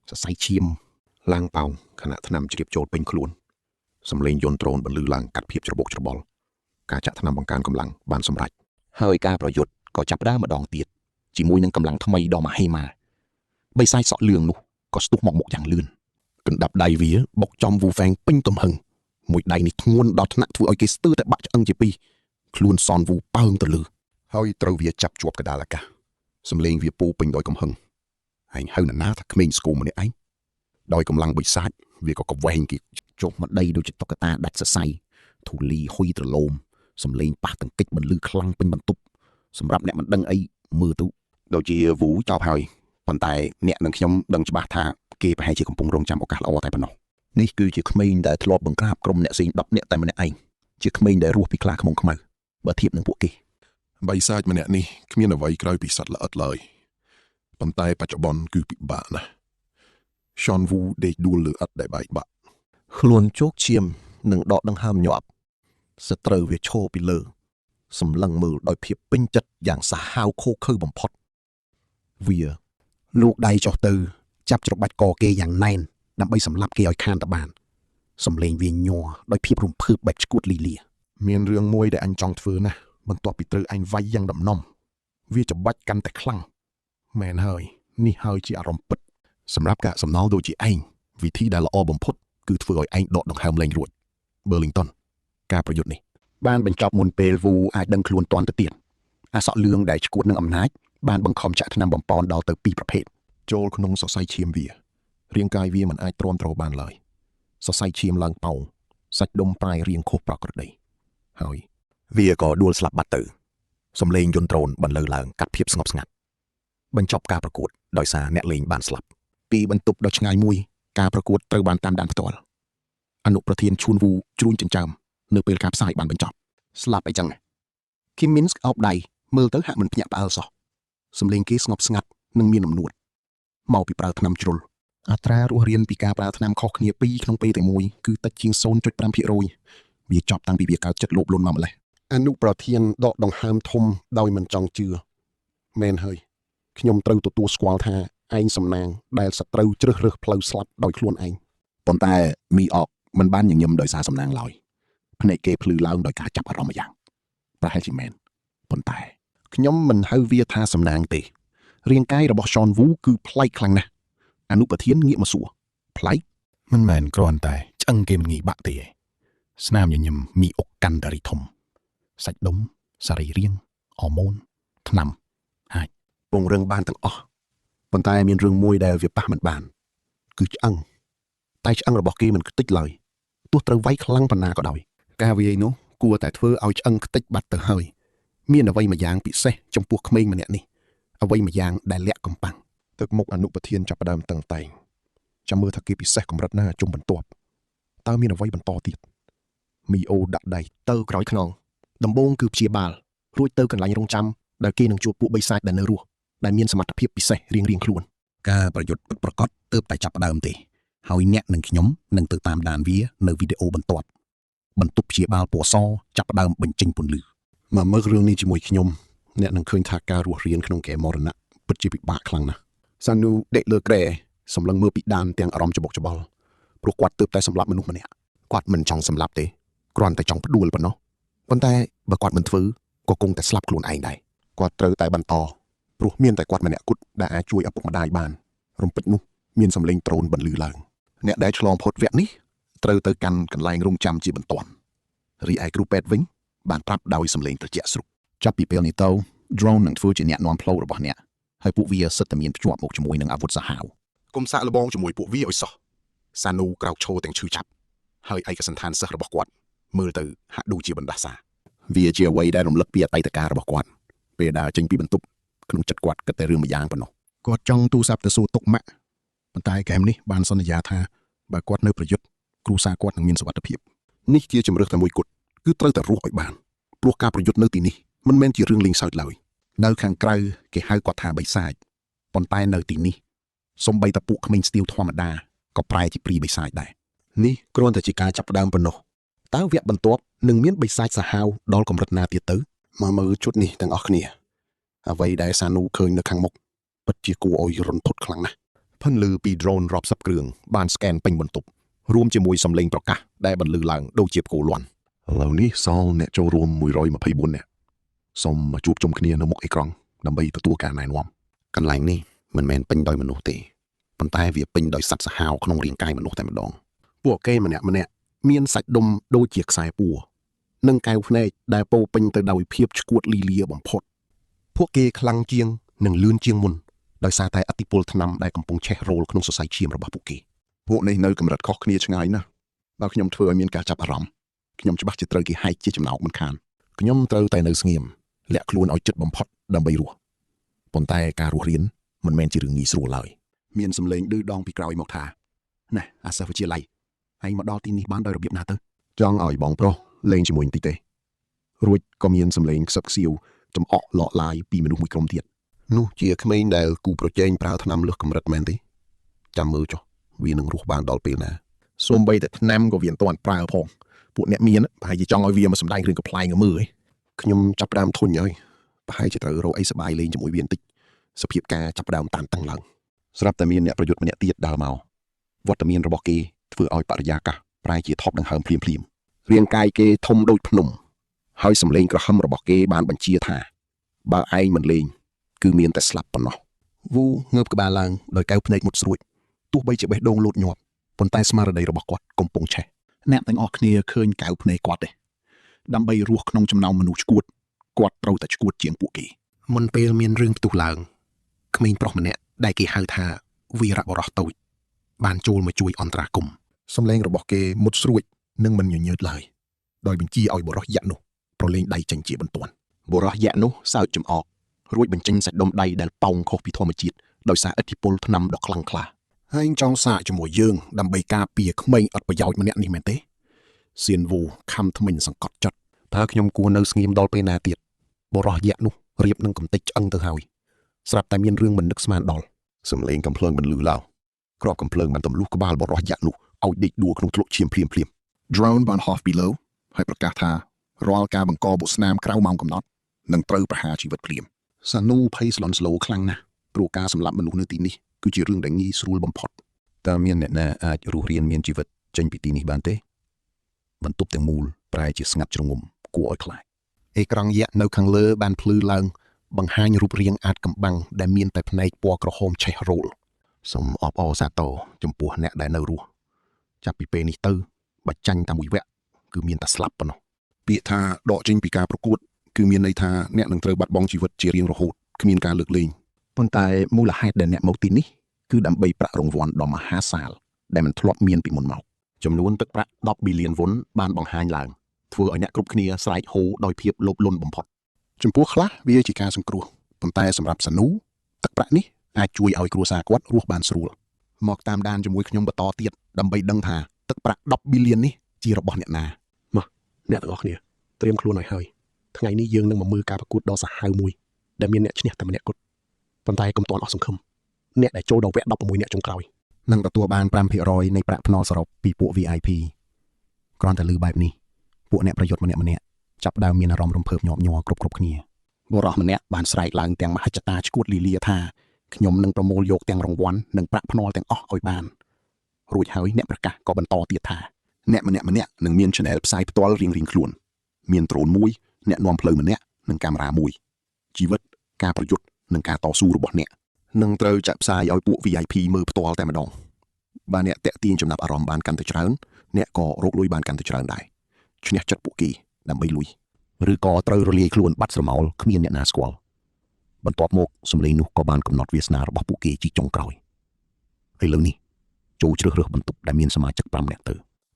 សរសៃឈាមឡើងប៉ោងខណៈថ្នាំជ្រាបចូលពេញខ្លួនសំឡេងយន្តដ្រូនបន្លឺឡើងកាត់ភាពច្របូកច្របល់ការចាក់ថ្នាំបង្កើនកម្លាំងបានសម្រេចហើយការប្រយុទ្ធក៏ចាប់ផ្ដើមម្ដងទៀតជាមួយនឹងកម្លាំងថ្មីដ៏មហិមាបិសាចសក់លឿងនោះក៏ស្ទុះមកមុខយ៉ាងលឿនកណ្ដាប់ដៃវាបុកចំវូហ្វេងពេញទំហឹងមួយដៃនេះធ្ងន់ដល់ថ្នាក់ធ្វើឲ្យគេស្ទើរតែបាក់ឆ្អឹងជាពីរខ្លួនសនវូប៉ើងទៅលើហើយត្រូវវាចាប់ជាប់កណ្ដាលអាកាសសំឡេងវាពោពេញដោយកំហឹងឯងហៅនរណាថាក្មេងស្គមម្នាក់ឯងដោយកម្លាំងបិសាចវាក៏កវែងគេចុះមកដីដូចជាតុក្កតាដាច់សរសៃធូលីហ៊ុយត្រឡោមសំឡេងប៉ះទង្គិចបន្លឺខ្លាំងពេញបន្ទប់សម្រាប់អ្នកមិនដឹងអីមើលទៅដូចជាវូចប់ហើយប៉ុន្តែអ្នកនិងខ្ញុំដឹងច្បាស់ថាគេប្រហែលជាកំពុងរងចាំឱកាសល្អតែប៉ុណ្ណោះនេះគឺជាក្មេងដែលធ្លាប់បង្ក្រាបក្រុមអ្នកផ្សេង10នាក់តែម្នាក់ឯងជាក្មេងដែលរស់ពីខ្លាខ្មុំខ្មៅបើធៀបនឹងពួកគេបិសាចម្នាក់នេះគ្មានអ្វីក្រៅពីសត្វល្អិតឡើយប៉ុន្តែបច្ចុប្បន្នគឺពិបាកណាស់ Sean Wu ដេកដួលលើឥដ្ឋដែលបែកបាក់ខ្លួនជោកឈាមនិងដកដង្ហើមញាប់សត្រូវវាឈរពីលើ សម្លឹងមើលដោយភាពពេញចិត្តយ៉ាងសាហាវខូខើបំផុតវា លោកដៃចុះទៅចាប់ច្របាច់កគេយ៉ាងណែនដើម្បីសម្លាប់គេឲ្យខានទៅបានសំលេងវាញ័រដោយភាពរំភើបបែបឈួតលីលា មានរឿងមួយដែលអញចង់ធ្វើណាស់បន្ទាប់ពីត្រូវអញវាយយ៉ាងដំណំវាច្បាច់កាន់តែខ្លាំងមែនហើយនេះហើយជាអារម្មណ៍ពិតសម្រាប់កាកសំណល់ដូចជាឯងវិធីដែលល្អបំផុតគឺធ្វើឲ្យឯងដកដង្ហើមលេងរួច Burlington ការប្រយុទ្ធនេះ បានបញ្ចប់មុនពេលវូអាចដឹងខ្លួនទាន់ទៅទៀតអាសក់លឿងដែលឈួតនឹងអំណាចបានបង្ខំចាក់ថ្នាំបំប៉នដល់ទៅ2ប្រភេទ ចូលក្នុងសរសៃឈាមវារាងកាយវាមិនអាចទ្រាំទ្របានឡើយសរសៃឈាមឡើងប៉ោងសាច់ដុំប្រែរៀងខុសប្រក្រតីហើយវាក៏ដួលស្លាប់បាត់ទៅសំឡេងយន្តដ្រូនបន្លឺឡើងកាត់ភាពស្ងប់ស្ងាត់បញ្ចប់ការប្រកួតដោយសារអ្នកលេងបានស្លាប់ពីបន្ទប់ដ៏ឆ្ងាយមួយការប្រកួតត្រូវបានតាមដានផ្ទាល់អនុប្រធានឈួនវូជ្រួញចិញ្ចើមនៅពេលការផ្សាយបានបញ្ចប់ស្លាប់អីចឹងគីមមីនស្កអោបដៃមើលទៅហាក់មិនភ្ញាក់ផ្អើលសោះសំឡេងគេស្ងប់ស្ងាត់និងមានអំនួតមកពីប្រើថ្នាំជ្រុលអត្រារស់រានពីការប្រើថ្នាំខុសគ្នា2ក្នុងពេលតែមួយគឺតិចជាង 0.5% វាចប់តាំងពីវាកើតចិត្តលោភលន់មកម្លេះអនុប្រធានដកដង្ហើមធំដោយមិនចង់ជឿមែនហើយខ្ញុំត្រូវទទួលស្គាល់ថាឯងសំណាងដែលសត្រូវជ្រើសរើសផ្លូវស្លាប់ដោយខ្លួនឯងប៉ុន្តែមីអកមិនបានញញឹមដោយសារសំណាងឡើយភ្នែកគេភ្លឺឡើងដោយការចាប់អារម្មណ៍ម្យ៉ាងប្រហែលជាមែនប៉ុន្តែខ្ញុំមិនហៅវាថាសំណាងទេរាងកាយរបស់ Sean Wu គឺប្លែកខ្លាំងណាស់អនុប្រធានងាកមកសួរប្លែកមិនមែនគ្រាន់តែឆ្អឹងគេមិនងាយបាក់ទេស្នាមញញឹមមីអុកកាន់តារីធំសាច់ដុំសរីរាង្គអរម៉ូនថ្នាំអាចពង្រឹងបានទាំងអស់ប៉ុន្តែមានរឿងមួយដែលវាប៉ះមិនបានគឺឆ្អឹងតែឆ្អឹងរបស់គេមិនខ្ទេចឡើយទោះត្រូវវាយខ្លាំងប៉ុណ្ណាក៏ដោយការវាយនោះគួរតែធ្វើឲ្យឆ្អឹងខ្ទេចបាត់ទៅហើយមានអ្វីមួយយ៉ាងពិសេសចំពោះក្មេងម្នាក់នេះអ្វីមួយយ៉ាងដែលលាក់កំបាំងទឹកមុខអនុប្រធានចាប់ផ្ដើមតឹងតែងចាំមើលថាគេពិសេសកម្រិតណាជុំបន្ទាប់តើមានអ្វីបន្តទៀតមីអូដាក់ដៃទៅក្រោយខ្នងដំបូងគឺព្យាបាលរួចទៅកន្លែងរងចាំដែលគេនឹងជួបពួកបិសាចដែលនៅរស់ដែលមានសមត្ថភាពពិសេសរៀងៗខ្លួនការប្រយុទ្ធពិតប្រាកដទើបតែចាប់ផ្ដើមទេហើយអ្នកនិងខ្ញុំនឹងទៅតាមដានវានៅវីដេអូបន្ទាប់បន្ទប់ព្យាបាលពណ៌សចាប់ផ្ដើមបញ្ចេញពន្លឺមកមើលរឿងនេះជាមួយខ្ញុំអ្នកនឹងឃើញថាការរស់រៀនក្នុងកែមរណៈពិតជាពិបាកខ្លាំងណាស់សានូដេកលើក្រែសម្លឹងមើលពីដានទាំងអារម្មណ៍ច្បុកច្បល់ព្រោះគាត់ទើបតែសម្លាប់មនុស្សម្នាក់គាត់មិនចង់សម្លាប់ទេគ្រាន់តែចង់ផ្ដួលប៉ុណ្ណោះប៉ុន្តែបើគាត់មិនធ្វើក៏គង់តែស្លាប់ខ្លួនឯងដែរគាត់ត្រូវតែបន្តព្រោះមានតែគាត់ម្នាក់គត់ដែលអាចជួយឪពុកម្ដាយបានរំពេចនោះមានសម្លេងដ្រូនបន្លឺឡើងអ្នកដែលឆ្លងផុតវគ្គនេះត្រូវទៅកាន់កន្លែងរងចាំជាបន្ទាន់រីឯគ្រូពេទ្យវិញបានប្រាប់ដោយសម្លេងត្រជាក់ស្រុកចាប់ពីពេលនេះទៅ drone នឹងធ្វើជាអ្នកនាំផ្លូវរបស់អ្នកហើយពួកវាសិតតែមានភ្ជាប់មកជាមួយនឹងអាវុធសាហាវកុំសាកល្បងជាមួយពួកវាឲ្យសោះសានូក្រោកឈរទាំងឈឺចាប់ហើយឯកសណ្ឋានសិស្សរបស់គាត់មើលទៅហាក់ដូចជាបណ្ដាសាវាជាអ្វីដែលរំលឹកពីអតីតកាលរបស់គាត់ពេលដើរចេញពីបន្ទប់ក្នុងចិត្តគាត់គិតតែរឿងម្យ៉ាងប៉ុណ្ណោះគាត់ចង់ទូរស័ព្ទទៅសួរទុកម៉ាក់ប៉ុន្តែហ្គេមនេះបានសន្យាថាបើគាត់នៅប្រយុទ្ធគ្រួសារគាត់នឹងមានសុវត្ថិភាពនេះជាជំរើសតែមួយគត់គឺត្រូវតែរស់ឲ្យបានព្រោះការប្រយុទ្ធនៅទីនេះមិនមែនជារឿងលេងសើចឡើយនៅខាងក្រៅគេហៅគាត់ថាបិសាចប៉ុន្តែនៅទីនេះសំបីតែពួកក្មេងស្ទាវធម្មតាក៏ប្រែជាព្រីបិសាចដែរនេះគ្រាន់តែជាការចាប់ផ្ដើមប៉ុណ្ណោះតើវគ្គបន្ទាប់នឹងមានបិសាចសាហាវដល់កម្រិតណាទៀតទៅមកមើលជុតនេះទាំងអស់គ្នាអ្វីដែលសានូឃើញនៅខាងមុខពិតជាគួរឲ្យរន្ធត់ខ្លាំងណាស់ផុនលឺពី drone រាប់សិបគ្រឿងបានស្កេនពេញបន្ទប់រួមជាមួយសំឡេងប្រកាសដែលបន្លឺឡើងដូចជាផ្គរលាន់ឥឡូវនេះសល់អ្នកចូលរួម124នាក់សូមមកជួបជុំគ្នានៅមុខអេក្រង់ដើម្បីទទួលការណែនាំកន្លែងនេះមិនមែនពេញដោយមនុស្សទេប៉ុន្តែវាពេញដោយសត្វសាហាវក្នុងរាងកាយមនុស្សតែម្ដងពួកគេម្នាក់មានសាច់ដុំដូចជាខ្សែពួរនិងកែវភ្នែកដែលពោពេញទៅដោយភាពឈួតលីលាបំផុតពួកគេខ្លាំងជាងនិងលឿនជាងមុនដោយសារតែអតិពលថ្នាំដែលកំពុងឆេះរោលក្នុងសរសៃឈាមរបស់ពួកគេពួកនេះនៅកម្រិតខុសគ្នាឆ្ងាយណាស់បើខ្ញុំធ្វើឲ្យមានការចាប់អារម្មណ៍ខ្ញុំច្បាស់ជាត្រូវគេហែកជាចំណោកមិនខានខ្ញុំត្រូវតែនៅស្ងៀមលាក់ខ្លួនឲ្យជិតបំផុតដើម្បីរស់ប៉ុន្តែការរស់រៀនមិនមែនជារឿងងាយស្រួលឡើយមានសម្លេងឌឺដងពីក្រោយមកថាណែអាសិស្សវិទ្យាល័យឯងមកដល់ទីនេះបានដោយរបៀបណាទៅចង់ឲ្យបងប្រុសលេងជាមួយបន្តិចទេរួចក៏មានសម្លេងខ្សឹបខ្សៀវចំអកលក់ឡាយពីមនុស្សមួយក្រុមទៀតនោះជាក្មេងដែលគូប្រជែងប្រើថ្នាំលើសកម្រិតមែនទេចាំមើលចុះវានឹងរស់បានដល់ពេលណាសូម្បីតែថ្នាំក៏វាមិនទាន់ប្រើផងពួកអ្នកមានប្រហែលជាចង់ឲ្យវាមកសម្ដែងរឿងកំ pl ែងមើលឯង ខ្ញុំចាប់ផ្ដើមធុញហើយប្រហែលជាត្រូវរកអីសប្បាយលេងជាមួយវាបន្តិចសភាពការចាប់ផ្ដើមតានតឹងឡើងស្រាប់តែមានអ្នកប្រយុទ្ធម្នាក់ទៀតដើរមកវត្តមានរបស់គេធ្វើឲ្យបរិយាកាសប្រែជាថប់ដង្ហើមភ្លាមរាងកាយគេធំដូចភ្នំហើយសម្លេងក្រហមរបស់គេបានបញ្ជាថាបើឯងមិនលេងគឺមានតែស្លាប់ប៉ុណ្ណោះវូងើបក្បាលឡើងដោយកៅភ្នែកមុតស្រួចទោះបីជាបេះដូងលោតញាប់ប៉ុន្តែស្មារតីរបស់គាត់កំពុងឆេះអ្នកទាំងអស់គ្នាឃើញកៅភ្នែកគាត់ទេដើម្បីរស់ក្នុងចំណោមមនុស្សឈួតគាត់ត្រូវតែឈួតជាងពួកគេមុនពេលមានរឿងផ្ទុះឡើងក្មេងប្រុសម្នាក់ដែលគេហៅថាវីរៈបរោះតូចបានចូលមកជួយអន្តរាគមន៍សំឡេងរបស់គេមុតស្រួចនិងមិនញញើតឡើយដោយបញ្ជាឲ្យបរោះយៈនោះប្រឡែងដៃចេញជាបន្ទាន់បរោះយៈនោះសើចចំអករួចបញ្ចេញសាច់ដុំដៃដែលប៉ោងខុសពីធម្មជាតិដោយសារឥទ្ធិពលថ្នាំដ៏ខ្លាំងក្លាហើយចង់សាកជាមួយយើងដើម្បីការពារក្មេងអត់ប្រយោជន៍ម្នាក់នេះមែនទេសៀនវូខំថ្មិញសង្កត់ចិត្តតើខ្ញុំគួរនៅស្ងៀមដល់ពេលណាទៀតបរោះយៈនោះរៀបនឹងកំទេចឆ្អឹងទៅហើយស្រាប់តែមានរឿងមិននឹកស្មានដល់សំឡេងកំភ្លើងបន្លឺឡើងគ្រាប់កំភ្លើងបានទម្លុះក្បាលបរោះយៈនោះឲ្យដេកដួលក្នុងធ្លុកឈាមភ្លាម Drone បានហោះពីលើហើយប្រកាសថារាល់ការបង្កបុស្នាមក្រៅម៉ោងកំណត់នឹងត្រូវប្រហារជីវិតភ្លាមសានូភ័យស្លន់ស្លោខ្លាំងណាស់ព្រោះការសម្លាប់មនុស្សនៅទីនេះគឺជារឿងដែលងាយស្រួលបំផុតតើមានអ្នកណាអាចរស់រានមានជីវិតចេញពីទីនេះបានទេបន្ទប់ទាំងមូលប្រែជាស្ងាត់ជ្រងំគួរឲ្យខ្លាចអេក្រង់យៈនៅខាងលើបានភ្លឺឡើងបង្ហាញរូបរាងអាចកំបាំងដែលមានតែភ្នែកពណ៌ក្រហមឆេះរោលសូមអបអរសាទរចំពោះអ្នកដែលនៅរស់ចាប់ពីពេលនេះទៅបើចាញ់តាមមួយវគ្គគឺមានតែស្លាប់ប៉ុណ្ណោះពាក្យថាដកចេញពីការប្រកួតគឺមានន័យថាអ្នកនឹងត្រូវបាត់បង់ជីវិតជារៀងរហូតគ្មានការលើកលែងប៉ុន្តែមូលហេតុដែលអ្នកមកទីនេះគឺដើម្បីប្រាក់រង្វាន់ដ៏មហាសាលដែលមិនធ្លាប់មានពីមុនមកចំនួនទឹកប្រាក់10 ប៊ីលានវុនបានបង្ហាញឡើងធ្វើឲ្យអ្នកគ្រប់គ្នាស្រែកហូដោយភាពលោភលន់បំផុតចំពោះខ្លះវាជាការសង្គ្រោះប៉ុន្តែសម្រាប់សានូទឹកប្រាក់នេះអាចជួយឲ្យគ្រួសារគាត់រស់បានស្រួលមកតាមដានជាមួយខ្ញុំបន្តទៀតដើម្បីដឹងថាទឹកប្រាក់10 ប៊ីលាននេះជារបស់អ្នកណាមកអ្នកទាំងអស់គ្នាត្រៀមខ្លួនឲ្យហើយថ្ងៃនេះយើងនឹងមកមើលការប្រកួតដ៏សាហាវមួយដែលមានអ្នកឈ្នះតែម្នាក់គត់ប៉ុន្តែកុំទាន់អស់សង្ឃឹមអ្នកដែលចូលដល់វគ្គ16អ្នកចុងក្រោយនឹងទទួលបាន 5% នៃប្រាក់ភ្នាល់សរុបពីពួក VIP គ្រាន់តែឮបែបនេះពួកអ្នកប្រយុទ្ធម្នាក់ចាប់ដើមមានអារម្មណ៍រំភើបញាប់ញ័រគ្រប់គ្នាបុរសម្នាក់បានស្រែកឡើងទាំងមហិច្ឆតាឈួតលីលាថាខ្ញុំនឹងប្រមូលយកទាំងរង្វាន់និងប្រាក់ភ្នាល់ទាំងអស់ឲ្យបានរួចហើយអ្នកប្រកាសក៏បន្តទៀតថាអ្នកម្នាក់នឹងមាន channel ផ្សាយផ្ទាល់រៀងៗខ្លួនមានដ្រូនមួយអ្នកនាំផ្លូវម្នាក់និងកាមេរ៉ាមួយជីវិតការប្រយុទ្ធនិងការតស៊ូរបស់អ្នកនឹងត្រូវចាក់ផ្សាយឲ្យពួក VIP មើលផ្ទាល់តែម្ដងបើអ្នកតាក់ទាញចំណាប់អារម្មណ៍បានកាន់តែច្រើនអ្នកក៏រកលុយបានកាន់តែច្រើនដែរឈ្នះចិត្តពួកគេដើម្បីលុយឬក៏ត្រូវរលាយខ្លួនបាត់ស្រមោលគ្មានអ្នកណាស្គាល់បន្ទាប់មកសម្លេងនោះក៏បានកំណត់វាសនារបស់ពួកគេជាចុងក្រោយឥឡូវនេះចូលជ្រើសរើសបន្ទប់ដែលមានសមាជិក5នាក់ទៅ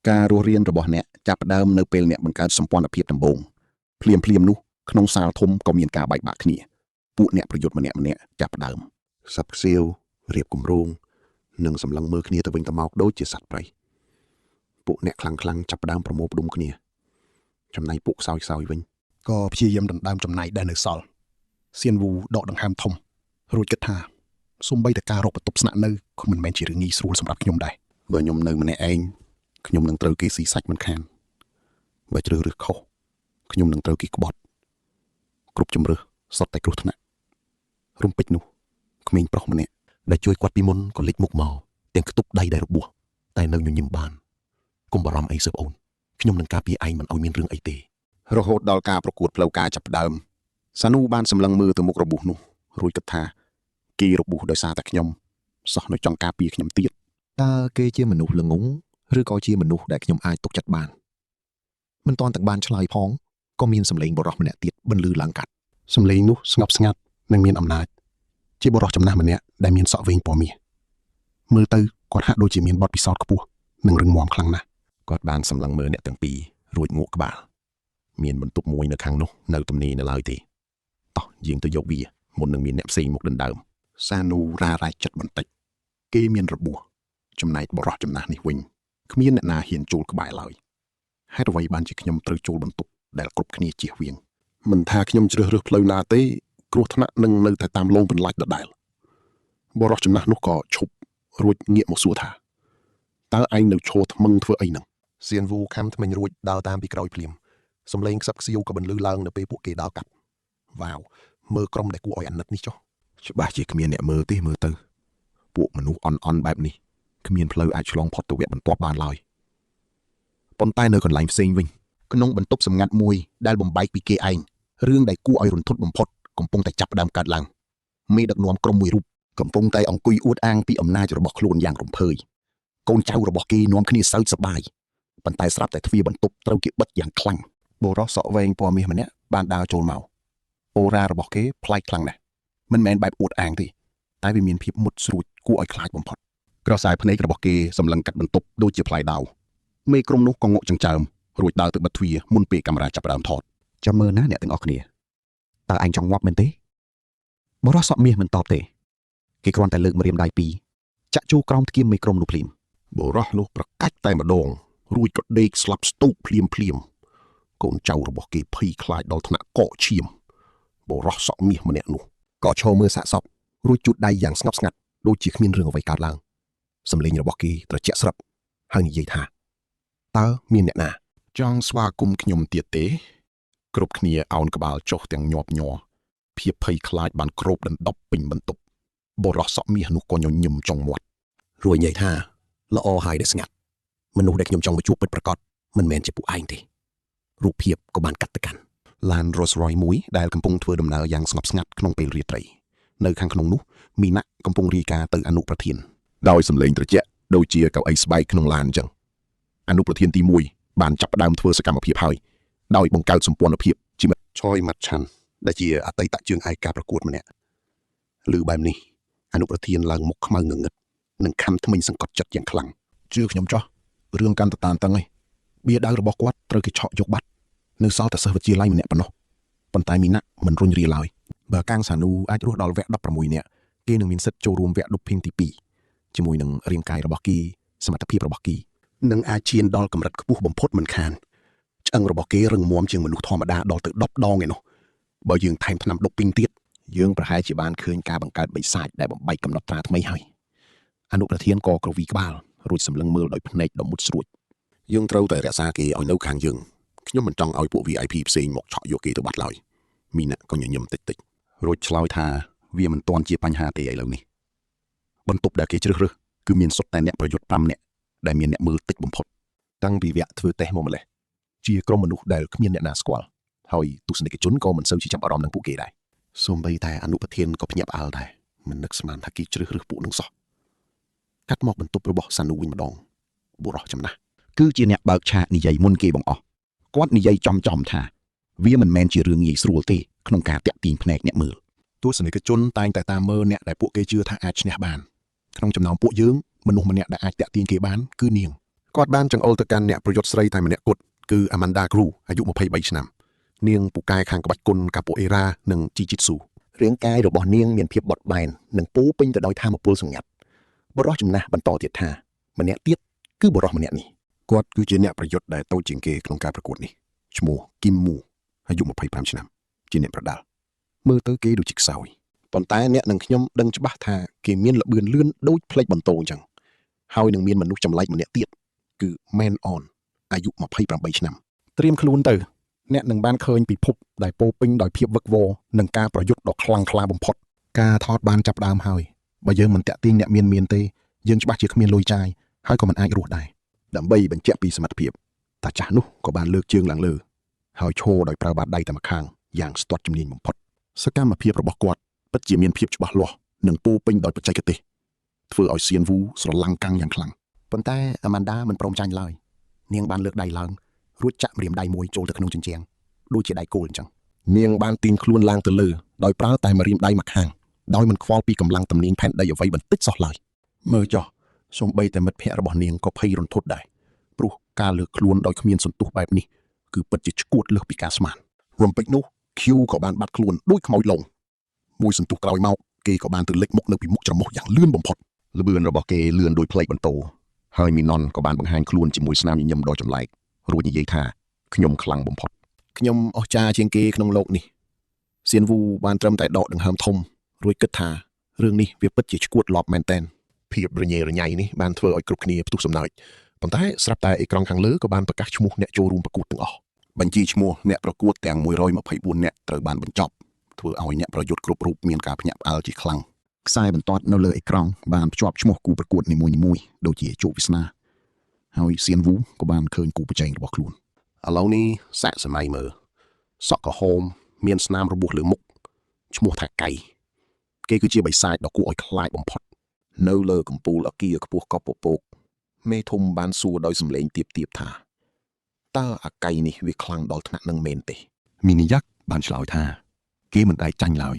ការរស់រានរបស់អ្នកចាប់ផ្ដើមនៅពេលអ្នកបង្កើតសម្ព័ន្ធភាពដំបូងភ្លាមនោះក្នុងសាលធំក៏មានការបែកបាក់គ្នាពួកអ្នកប្រយុទ្ធម្នាក់ចាប់ផ្ដើមសັບខ្សៀវរៀបគម្រោងនិងសម្លឹងមើលគ្នាទៅវិញទៅមកដូចជាសត្វព្រៃពួកអ្នកខ្លាំងចាប់ផ្ដើមប្រមូលផ្ដុំគ្នាចំណែកពួកខ្សោយវិញក៏ព្យាយាមដណ្ដើមចំណែកដែលនៅសល់សៀនវូដកដង្ហើមធំរួចគិតថាសូម្បីតែការរកបន្ទប់ស្នាក់នៅក៏មិនមែនជារឿងងាយស្រួលសម្រាប់ខ្ញុំដែរបើខ្ញុំនៅម្នាក់ឯងខ្ញុំនឹងត្រូវគេស៊ីសាច់មិនខានបើជ្រើសរើសខុសខ្ញុំនឹងត្រូវគេក្បត់គ្រប់ជំរើសសុទ្ធតែគ្រោះថ្នាក់រំពេចនោះក្មេងប្រុសម្នាក់ដែលជួយគាត់ពីមុនក៏លេចមុខមកទាំងខ្ទប់ដៃដែលរបួសតែនៅញញឹមបានកុំបារម្ភអីសើអូនខ្ញុំនឹងការពារឯងមិនឲ្យមានរឿងអីទេរហូតដល់ការប្រកួតផ្លូវការចាប់ផ្ដើមសានូបានសម្លឹងមើលទៅមុខរបួសនោះរួចគិតថាគេរបួសដោយសារតែខ្ញុំសោះនៅចង់ការពារខ្ញុំទៀតតើគេជាមនុស្សល្ងងឬក៏ជាមនុស្សដែលខ្ញុំអាចទុកចិត្តបានមិនទាន់ទាំងបានឆ្លើយផងក៏មានសម្លេងបរិសម្នាក់ទៀតបន្លឺឡើងកាត់សម្លេងនោះស្ងប់ស្ងាត់និងមានអំណាចជាបរិសចំណាស់ម្នាក់ដែលមានសក់វែងពណ៌មាសមើលទៅគាត់ហាក់ដូចជាមានបទពិសោធន៍ខ្ពស់និងរឹងមាំខ្លាំងណាស់គាត់បានសម្លឹងមើលអ្នកទាំងពីររួចងក់ក្បាលមានបន្ទប់មួយនៅខាងនោះនៅទំនេរនៅឡើយទេតោះយើងទៅយកវាមុននឹងមានអ្នកផ្សេងមកដណ្ដើមសានូរ៉ារ៉ាច់ចិត្តបន្តិចគេមានរបួសចំណែកបរិសចំណាស់នេះវិញគ្មានអ្នកណាហ៊ានចូលក្បែរឡើយហេតុអ្វីបានជាខ្ញុំត្រូវចូលបន្ទប់ដែលគ្រប់គ្នាជៀសវាងមិនថាខ្ញុំជ្រើសរើសផ្លូវណាទេគ្រោះថ្នាក់នឹងនៅតែតាមលងបន្លាច់ដដែលបរិសចំណាស់នោះក៏ឈប់រួចងាកមកសួរថាតើឯងនៅឈរថ្មឹងធ្វើអីហ្នឹងសៀនវូខំថ្មិញរួចដើរតាមពីក្រោយភ្លាម សំឡេងខ្សឹបខ្សៀវក៏បន្លឺឡើងនៅពេលពួកគេដើរកាត់វ៉ាវមើលក្រុមដែលគួរឲ្យអាណិតនេះចុះច្បាស់ជាគ្មានអ្នកមើលទេមើលទៅពួកមនុស្សអន់បែបនេះគ្មានផ្លូវអាចឆ្លងផុតទៅវគ្គបន្ទាប់បានឡើយប៉ុន្តែនៅកន្លែងផ្សេងវិញក្នុងបន្ទប់សម្ងាត់មួយដែលបំបែកពីគេឯងរឿងដែលគួរឲ្យរន្ធត់បំផុតកំពុងតែចាប់ផ្ដើមកើតឡើងមេដឹកនាំក្រុមមួយរូបកំពុងតែអង្គុយអួតអាងពីអំណាចរបស់ខ្លួនយ៉ាងរំភើយកូនចៅរបស់គេនាំគ្នាសើចសប្បាយប៉ុន្តែស្រាប់តែទ្វារបន្ទប់ត្រូវគេបិទយ៉ាងខ្លាំងបុរសសក់វែងពណ៌មាសម្នាក់បានដើរចូលមកអូរ៉ារបស់គេប្លែកខ្លាំងណាស់មិនមែនបែបអួតអាងទេតែវាមានភាពមុតស្រួចគួរឲ្យខ្លាចបំផុតក្រសែភ្នែករបស់គេសម្លឹងកាត់បន្ទប់ដូចជាផ្លែដាវមេក្រុមនោះក៏ងក់ចង្ចើមរួចដើរទៅបិទទ្វារមុនពេលកាមេរ៉ាចាប់ផ្ដើមថតចាំមើលណាអ្នកទាំងអស់គ្នាតើអញចង់ងាប់មែនទេបុរសសក់មាសមិនតបទេគេគ្រាន់តែលើកម្រាមដៃពីរចាក់ចូលក្រោមធ្គាមមេក្រុមនោះភ្លាមបុរសនោះប្រកាច់តែម្ដងរួចក៏ដេកស្លាប់ស្ទូកភ្លាម កូនចៅរបស់គេភ័យខ្លាចដល់ថ្នាក់កកឈាមបុរសសក់មាសម្នាក់នោះក៏ឈរមើលសាកសពរួចជូតដៃយ៉ាងស្ងប់ស្ងាត់ដូចជាគ្មានរឿងអ្វីកើតឡើងសំឡេងរបស់គេត្រជាក់ស្រិបហើយនិយាយថាតើមានអ្នកណាចង់ស្វាគមន៍ខ្ញុំទៀតទេគ្រប់គ្នាអោនក្បាលចុះទាំងញាប់ញ័រភាពភ័យខ្លាចបានគ្របដណ្ដប់ពេញបន្ទប់បុរសសក់មាសនោះក៏ញញឹមចុងមាត់រួចនិយាយថាល្អហើយដែលស្ងាត់មនុស្សដែលខ្ញុំចង់មកជួបពិតប្រាកដមិនមែនជាពួកឯងទេរូបភាពក៏បានកាត់ទៅកាន់ឡាន Rolls Royce មួយដែលកំពុងធ្វើដំណើរយ៉ាងស្ងប់ស្ងាត់ក្នុងពេលរាត្រីនៅខាងក្នុងនោះមីណាក់កំពុងរាយការណ៍ទៅអនុប្រធានដោយសំឡេងត្រជាក់ដូចជាកៅអីស្បែកក្នុងឡានអញ្ចឹងអនុប្រធានទី1បានចាប់ផ្ដើមធ្វើសកម្មភាពហើយដោយបង្កើតសម្ព័ន្ធភាពជាមិត្តឆយម៉ាត់ឆាន់ដែលជាអតីតជើងឯកការប្រកួតម្នាក់ឮបែបនេះអនុប្រធានឡើងមុខខ្មៅងងឹតនិងខំថ្មិញសង្កត់ចិត្តយ៉ាងខ្លាំងជឿខ្ញុំចោះរឿងកាន់តែតានតឹងឯងបៀដៅរបស់គាត់ត្រូវគេឆក់យកបាត់នៅសល់តែសិស្សវិទ្យាល័យម្នាក់ប៉ុណ្ណោះប៉ុន្តែមីណាក់មិនរុញរាឡើយបើកាំងសានូអាចរស់ដល់វគ្គ16នាក់គេនឹងមានសិទ្ធិចូលរួមវគ្គដប់ភេងទី2ជាមួយនឹងរាងកាយរបស់គេសមត្ថភាពរបស់គេនឹងអាចឈានដល់កម្រិតខ្ពស់បំផុតមិនខានឆ្អឹងរបស់គេរឹងមាំជាងមនុស្សធម្មតាដល់ទៅ10ដងឯនោះបើយើងថែមថ្នាំដប់ភេងទៀតយើងប្រហែលជាបានឃើញការបង្កើតបិសាចដែលបំបែកកំណត់ត្រាថ្មីហើយអនុប្រធានក៏ក្រវីក្បាលរួចសម្លឹងមើលដោយភ្នែកដ៏មុតស្រួចយើងត្រូវតែរក្សាគេឲ្យនៅខាងយើងខ្ញុំមិនចង់ឲ្យពួក VIP ផ្សេងមកឆក់យកគេទៅបាត់ឡើយមីណាក៏ញញឹមតិចរួចឆ្លើយថាវាមិនទាន់ជាបញ្ហាទេឥឡូវនេះបន្ទប់ដែលគេជ្រើសរើសគឺមានសុទ្ធតែអ្នកប្រយុទ្ធ5នាក់ដែលមានអ្នកមើលតិចបំផុតតាំងពីវគ្គធ្វើតេស្តមកម្លេះជាក្រុមមនុស្សដែលគ្មានអ្នកណាស្គាល់ហើយទស្សនិកជនក៏មិនសូវជាចាប់អារម្មណ៍នឹងពួកគេដែរសូម្បីតែអនុប្រធានក៏ភ្ញាក់ផ្អើលដែរមិននឹកស្មានថាគេជ្រើសរើសពួកនឹងសោះកាត់មកបន្ទប់របស់សានូវិញម្ដងបុរសចំណាស់គឺជាអ្នកបើកឆាកនិយាយមុនគេបង្អស់គាត់និយាយចំថាវាមិនមែនជារឿងងាយស្រួលទេក្នុងការតាក់ទាញភ្នែកអ្នកមើលទស្សនិកជនតែងតែតាមមើលអ្នកដែលពួកគេជឿថាអាចឈ្នះបានក្នុងចំណោមពួកយើងមនុស្សម្នាក់ដែលអាចតាក់ទាញគេបានគឺនាងគាត់បានចង្អុលទៅកាន់អ្នកប្រយុទ្ធស្រីតែម្នាក់គត់គឺ Amanda Crew អាយុ23ឆ្នាំនាងពូកែខាងក្បាច់គុន Capoeira និង Jiu-Jitsu រាងកាយរបស់នាងមានភាពបត់បែននិងពោពេញទៅដោយថាមពលសម្ងាត់បុរសចំណាស់បន្តទៀតថាម្នាក់ទៀតគឺបុរសម្នាក់នេះគាត់គឺជាអ្នកប្រយុទ្ធដែលតូចជាងគេក្នុងការប្រកួតនេះឈ្មោះគីមមូអាយុ25ឆ្នាំជាអ្នកប្រដាល់មើលទៅគេដូចជាខ្សោយប៉ុន្តែអ្នកនិងខ្ញុំដឹងច្បាស់ថាគេមានល្បឿនលឿនដូចផ្លេចបន្ទោអញ្ចឹងហើយនឹងមានមនុស្សចម្លែកម្នាក់ទៀតគឺ Man On អាយុ28ឆ្នាំត្រៀមខ្លួនទៅអ្នកនឹងបានឃើញពិភពដែលពោពេញដោយភាពវឹកវរនិងការប្រយុទ្ធដ៏ខ្លាំងក្លាបំផុតការថតបានចាប់ផ្ដើមហើយបើយើងមិនតាក់ទាញអ្នកមានទេយើងច្បាស់ជាគ្មានលុយចាយហើយក៏មិនអាចរស់ដែរដើម្បីបញ្ជាក់ពីសមត្ថភាពតាចាស់នោះក៏បានលើកជើងឡើងលើហើយឈរដោយប្រើបាតដៃតែម្ខាងយ៉ាងស្ទាត់ជំនាញបំផុតសកម្មភាពរបស់គាត់ពិតជាមានភាពច្បាស់លាស់និងពោពេញដោយបច្ចេកទេសធ្វើឲ្យសៀនវូស្រឡាំងកាំងយ៉ាងខ្លាំងប៉ុន្តែអាម៉ាន់ដាមិនព្រមចាញ់ឡើយនាងបានលើកដៃឡើងរួចចាក់ម្រាមដៃមួយចូលទៅក្នុងជញ្ជាំងដូចជាដៃគោលអញ្ចឹងនាងបានទាញខ្លួនឡើងទៅលើដោយប្រើតែម្រាមដៃម្ខាងដោយមិនខ្វល់ពីកម្លាំងទំនាញផែនដីអ្វីបន្តិចសោះឡើយមើលចុះសូម្បីតែមិត្តភ័ក្តិរបស់នាងក៏ភ័យរន្ធត់ដែរព្រោះការលើកខ្លួនដោយគ្មានសន្ទុះបែបនេះគឺពិតជាឈួតលើសពីការស្មានរំពេចនោះ Q ក៏បានបាត់ខ្លួនដូចខ្មោចលងមួយសន្ទុះក្រោយមកគេក៏បានទៅលិចមុខនៅពីមុខច្រមុះយ៉ាងលឿនបំផុតល្បឿនរបស់គេលឿនដូចផ្លេកបន្ទោហើយមីណុនក៏បានបង្ហាញខ្លួនជាមួយស្នាមញញឹមដ៏ចម្លែករួចនិយាយថាខ្ញុំខ្លាំងបំផុតខ្ញុំអស្ចារ្យជាងគេក្នុងโลกនេះសៀនវូបានត្រឹមតែដកដង្ហើមធំរួចគិតថារឿងនេះវាពិតជាឈួតលប់មែនតែនភាពរញ៉េរញ៉ៃនេះបានធ្វើឲ្យគ្រប់គ្នាផ្ទុះសំណើចប៉ុន្តែស្រាប់តែអេក្រង់ខាងលើក៏បានប្រកាសឈ្មោះអ្នកចូលរួមប្រកួតទាំងអស់ បញ្ជីឈ្មោះអ្នកប្រកួតទាំង124នាក់ត្រូវបានបញ្ចប់ធ្វើឲ្យអ្នកប្រយុទ្ធគ្រប់រូបមានការភ្ញាក់ផ្អើលជាខ្លាំងខ្សែបន្ទាត់នៅលើអេក្រង់បានភ្ជាប់ឈ្មោះគូប្រកួតនីមួយៗដូចជាជោគវាសនាហើយសៀនវូក៏បានឃើញគូប្រជែងរបស់ខ្លួនឥឡូវនេះសាក់សម័យមើលសក់ក្រហមមានស្នាមរបួសលើមុខឈ្មោះថាកៃគេគឺជាបិសាចដ៏គួរឲ្យខ្លាចបំផុតនៅលើកំពូលអគារខ្ពស់កប់ពពកមេធំបានសួរដោយសំឡេងទាបៗថាតើអាកៃនេះវាខ្លាំងដល់ថ្នាក់នឹងមែនទេមីនីយ៉ាក់បានឆ្លើយថាគេមិនដែលចាញ់ឡើយ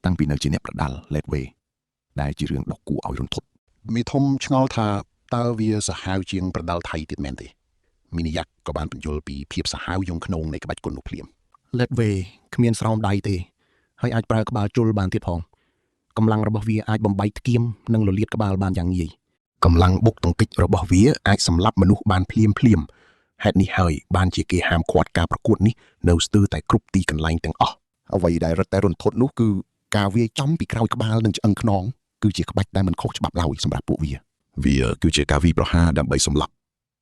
តាំងពីនៅជាអ្នកប្រដាល់ Ledway ដែលជារឿងដ៏គួរឲ្យរន្ធត់មេធំឆ្ងល់ថាតើវាសាហាវជាងប្រដាល់ថៃទៀតមែនទេមីនីយ៉ាក់ក៏បានបញ្យល់ពីភាពសាហាវយងខ្នងនៃក្បាច់គុណនោះភ្លាម Ledway គ្មានស្រោមដៃទេហើយអាចប្រើក្បាលជុលបានទៀតផងកម្លាំងរបស់វាអាចបំបែកធ្គាមនិងលលាតក្បាលបានយ៉ាងងាយកម្លាំងបុកទង្គិចរបស់វាអាចសម្លាប់មនុស្សបានភ្លាមហេតុនេះហើយបានជាគេហាមឃាត់ការប្រកួតនេះនៅស្ទើរតែគ្រប់ទីកន្លែងទាំងអស់អ្វីដែលរឹតតែរន្ធត់នោះគឺការវាយចំពីក្រោយក្បាលនិងឆ្អឹងខ្នងគឺជាក្បាច់ដែលមិនខុសច្បាប់ឡើយសម្រាប់ពួកវាគឺជាការវាយប្រហារដើម្បីសម្លាប់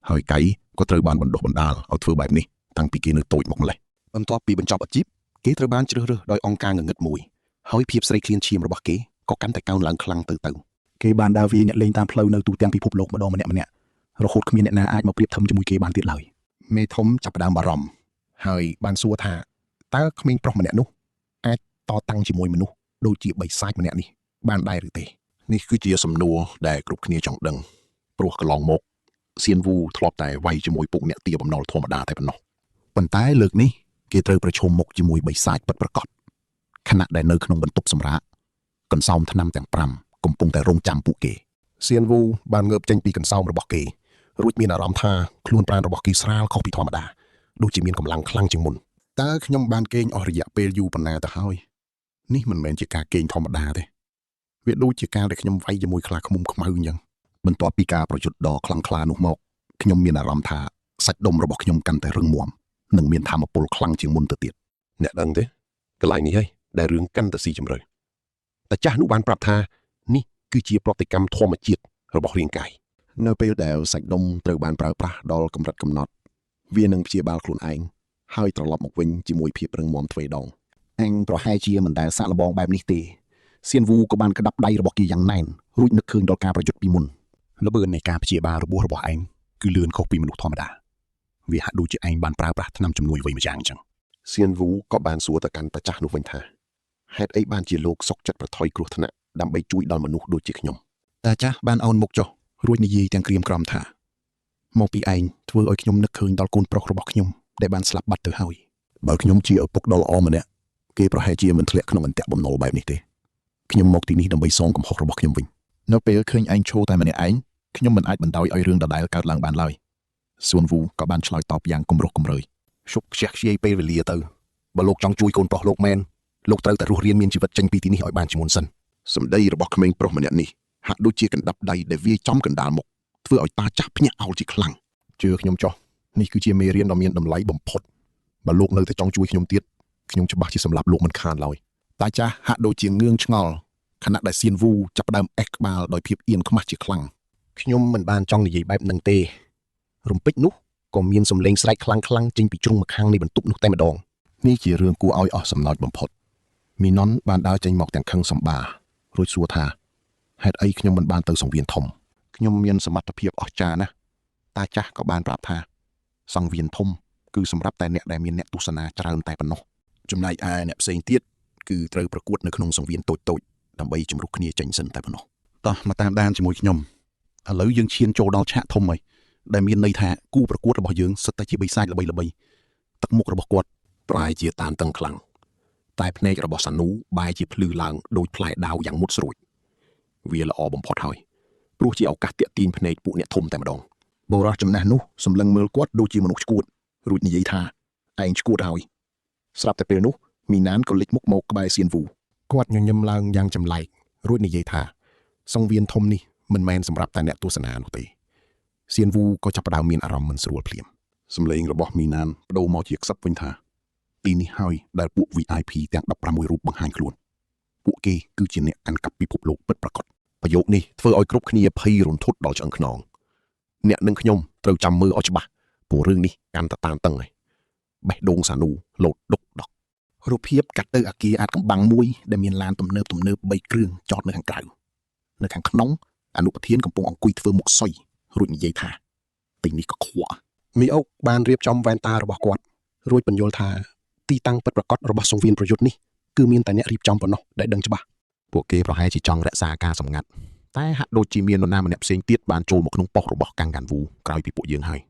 ហើយកៃក៏ត្រូវបានបណ្ដុះបណ្ដាលឲ្យធ្វើបែបនេះតាំងពីគេនៅតូចមកម្លេះបន្ទាប់ពីបញ្ចប់អាជីពគេត្រូវបានជ្រើសរើសដោយអង្គការងងឹតមួយហើយភាពស្រីឃ្លានឈាមរបស់គេក៏កាន់តែកើនឡើងខ្លាំងទៅគេបានដើរវាយអ្នកលេងតាមផ្លូវនៅទូទាំងពិភពលោកម្ដងម្នាក់រហូតគ្មានអ្នកណាអាចមកប្រៀបធំជាមួយគេបានទៀតឡើយមេធំចាប់ផ្ដើមបារម្ភហើយបានសួរថាតើក្មេងប្រុសម្នាក់នោះអាចតតាំងជាមួយមនុស្សដូចជាបិសាចម្នាក់នេះបានដែរឬទេនេះគឺជាសំណួរដែលគ្រប់គ្នាចង់ដឹងព្រោះកន្លងមកសៀនវូធ្លាប់តែវាយជាមួយពួកអ្នកទាបំណុលធម្មតាតែប៉ុណ្ណោះប៉ុន្តែលើកនេះគេត្រូវប្រឈមមុខជាមួយបិសាចពិតប្រាកដខណៈដែលនៅក្នុងបន្ទប់សម្រាកកន្សោមថ្នាំទាំង5កំពុងតែរងចាំពួកគេសៀនវូបានងើបចេញពីកន្សោមរបស់គេរួចមានអារម្មណ៍ថាខ្លួនប្រាណរបស់គេស្រាលខុសពីធម្មតាដូចជាមានកម្លាំងខ្លាំងជាងមុនតើខ្ញុំបានគេងអស់រយៈពេលយូរប៉ុណ្ណាទៅហើយនេះមិនមែនជាការគេងធម្មតាទេវាដូចជាការដែលខ្ញុំវាយជាមួយខ្លាឃ្មុំខ្មៅអញ្ចឹងបន្ទាប់ពីការប្រយុទ្ធដ៏ខ្លាំងក្លានោះមកខ្ញុំមានអារម្មណ៍ថាសាច់ដុំរបស់ខ្ញុំកាន់តែរឹងមាំនិងមានថាមពលខ្លាំងជាងមុនទៅទៀតអ្នកដឹងទេកន្លែងនេះហើយដែលរឿងកាន់តែស៊ីជម្រៅតែចាស់នោះបានប្រាប់ថានេះគឺជាប្រតិកម្មធម្មជាតិរបស់រាងកាយនៅពេលដែលសាច់ដុំត្រូវបានប្រើប្រាស់ដល់កម្រិតកំណត់វានឹងព្យាបាលខ្លួនឯងហើយត្រឡប់មកវិញជាមួយភាពរឹងមាំទ្វេដងអញប្រហែលជាមិនដែលសាក់លបងបែបនេះទេសៀនវូក៏បានក្តាប់ដៃរបស់គេយ៉ាងណែនរួចនឹកឃើញដល់ការប្រយុទ្ធពីមុនល្បឿននៃការព្យាបាលរបួសរបស់ឯងគឺលឿនខុសពីមនុស្សធម្មតាវាហាក់ដូចជាឯងបានប្រើប្រាស់ថ្នាំជំនួយអ្វីមួយយ៉ាងអញ្ចឹងសៀនវូក៏បានសួរទៅកាន់តាចាស់នោះវិញថាហេតុអីបានជាលោកសុកចិត្តប្រថុយគ្រោះថ្នាក់ដើម្បីជួយដល់មនុស្សដូចជាខ្ញុំតាចាស់បានអោនមុខចុះរួចនិយាយទាំងក្រៀមក្រំថាមកពីឯងធ្វើឲ្យខ្ញុំនឹកឃើញដល់កូនប្រុសរបស់ខ្ញុំដែលបានស្លាប់បាត់ទៅហើយបើខ្ញុំជាឪពុកដ៏ល្អម្នាក់គេប្រហែលជាមិនធ្លាក់ក្នុងអន្ទាក់បំណុលបែបនេះទេខ្ញុំមកទីនេះដើម្បីសងកំហុសរបស់ខ្ញុំវិញនៅពេលឃើញឯងឈរតែម្នាក់ឯងខ្ញុំមិនអាចបណ្ដោយឲ្យរឿងដដែលកើតឡើងបានឡើយសួនវូក៏បានឆ្លើយតបយ៉ាងគំរោះគំរើយឈប់ខ្ជះខ្ជាយពេលវេលាទៅបើលោកចង់ជួយកូនប្រុសលោកមែនលោកត្រូវតែរស់រានមានជីវិតចេញពីទីនេះឲ្យបានជាមុនសិនសម្ដីរបស់ក្មេងប្រុសម្នាក់នេះហាក់ដូចជាកណ្ដាប់ដៃដែលវាចំកណ្ដាលមុខធ្វើឲ្យតាចាស់ភ្ញាក់អោលជាខ្លាំងជឿខ្ញុំចុះនេះគឺជាមេរៀនដ៏មានតម្លៃបំផុតបើលោកនៅតែចង់ជួយខ្ញុំទៀតខ្ញុំច្បាស់ជាសម្លាប់លោកមិនខានឡើយតាចាស់ហាក់ដូចជាងឿងឆ្ងល់ខណៈដែលសៀនវូចាប់ផ្ដើមអេះក្បាលដោយភាពអៀនខ្មាស់ជាខ្លាំងខ្ញុំមិនបានចង់និយាយបែបហ្នឹងទេរំពេចនោះក៏មានសំឡេងស្រែកខ្លាំងចេញពីជ្រុងម្ខាងនៃបន្ទប់នោះតែម្ដងនេះជារឿងគួរឲ្យអស់សំណើចបំផុតមីណុនបានដើរចេញមកទាំងខឹងសម្បារួចសួរថាហេតុអីខ្ញុំមិនបានទៅសង្វៀនធំខ្ញុំមានសមត្ថភាពអស្ចារ្យណាស់តាចាស់ក៏បានប្រាប់ថាសង្វៀនធំគឺសម្រាប់តែអ្នកដែលមានអ្នកទស្សនាច្រើនតែប៉ុណ្ណោះចំណែកឯអ្នកផ្សេងទៀតគឺត្រូវប្រកួតនៅក្នុងសង្វៀនតូចដើម្បីជំរុះគ្នាចេញសិនតែប៉ុណ្ណោះតោះមកតាមដានជាមួយខ្ញុំឥឡូវយើងឈានចូលដល់ឆាកធំហើយដែលមានន័យថាគូប្រកួតរបស់យើងសិតតែជាបិសាចល្បីទឹកមុខរបស់គាត់ប្រហែលជាតានតឹងខ្លាំងតែភ្នែករបស់សានូបែរជាភ្លឺឡើងដូចផ្លែដាវយ៉ាងមុតស្រួចវាល្អបំផុតហើយព្រោះជាឱកាសទាក់ទាញភ្នែកពួកអ្នកធំតែម្ដងបុរសចំណាស់នោះសម្លឹងមើលគាត់ដូចជាមនុស្សឈួតរួចនិយាយថាឯងឈួតហើយស្រាប់តែពេលនោះមីណានក៏លេចមុខមកក្បែរសៀនវូគាត់ញញឹមឡើងយ៉ាងចម្លែករួចនិយាយថាសង្វៀនធំនេះមិនមែនសម្រាប់តែអ្នកទស្សនានោះទេសៀនវូក៏ចាប់ផ្ដើមមានអារម្មណ៍មិនស្រួលភ្លាមសម្លេងរបស់មីណានបដូរមកជាខ្សឹបវិញថាទីនេះហើយដែលពួក VIP ទាំង16រូបបង្ហាញខ្លួនពួកគេគឺជាអ្នកកាន់កាប់ពិភពលោកពិតប្រាកដប្រយោគនេះធ្វើឲ្យគ្រប់គ្នាភ័យរន្ធត់ដល់ឆ្អឹងខ្នងអ្នកនិងខ្ញុំត្រូវចាំមើលឲ្យច្បាស់ព្រោះរឿងនេះកាន់តែតានតឹងហើយ បេះដូងសានូលោតដុកដករូបភាពកាត់ទៅអាគារអាចកំបាំងមួយដែលមានឡានទំនើប3គ្រឿងចតនៅខាងក្រៅនៅខាងក្នុងអនុប្រធានកំពុងអង្គុយធ្វើមុខសុយរួចនិយាយថាទីនេះក៏ខ្វក់មីអុកបានរៀបចំវ៉ែនតារបស់គាត់រួចបញ្យល់ថាទីតាំងពិតប្រាកដរបស់សង្វៀនប្រយុទ្ធនេះគឺមានតែអ្នករៀបចំប៉ុណ្ណោះដែលដឹងច្បាស់ពួកគេប្រហែលជាចង់រក្សាការសម្ងាត់តែហាក់ដូចជាមាននរណាម្នាក់ផ្សេងទៀតបានចូលមកក្នុងប៉ុស្តិ៍របស់កាំងកានវូក្រោយពីពួកយើងហើយ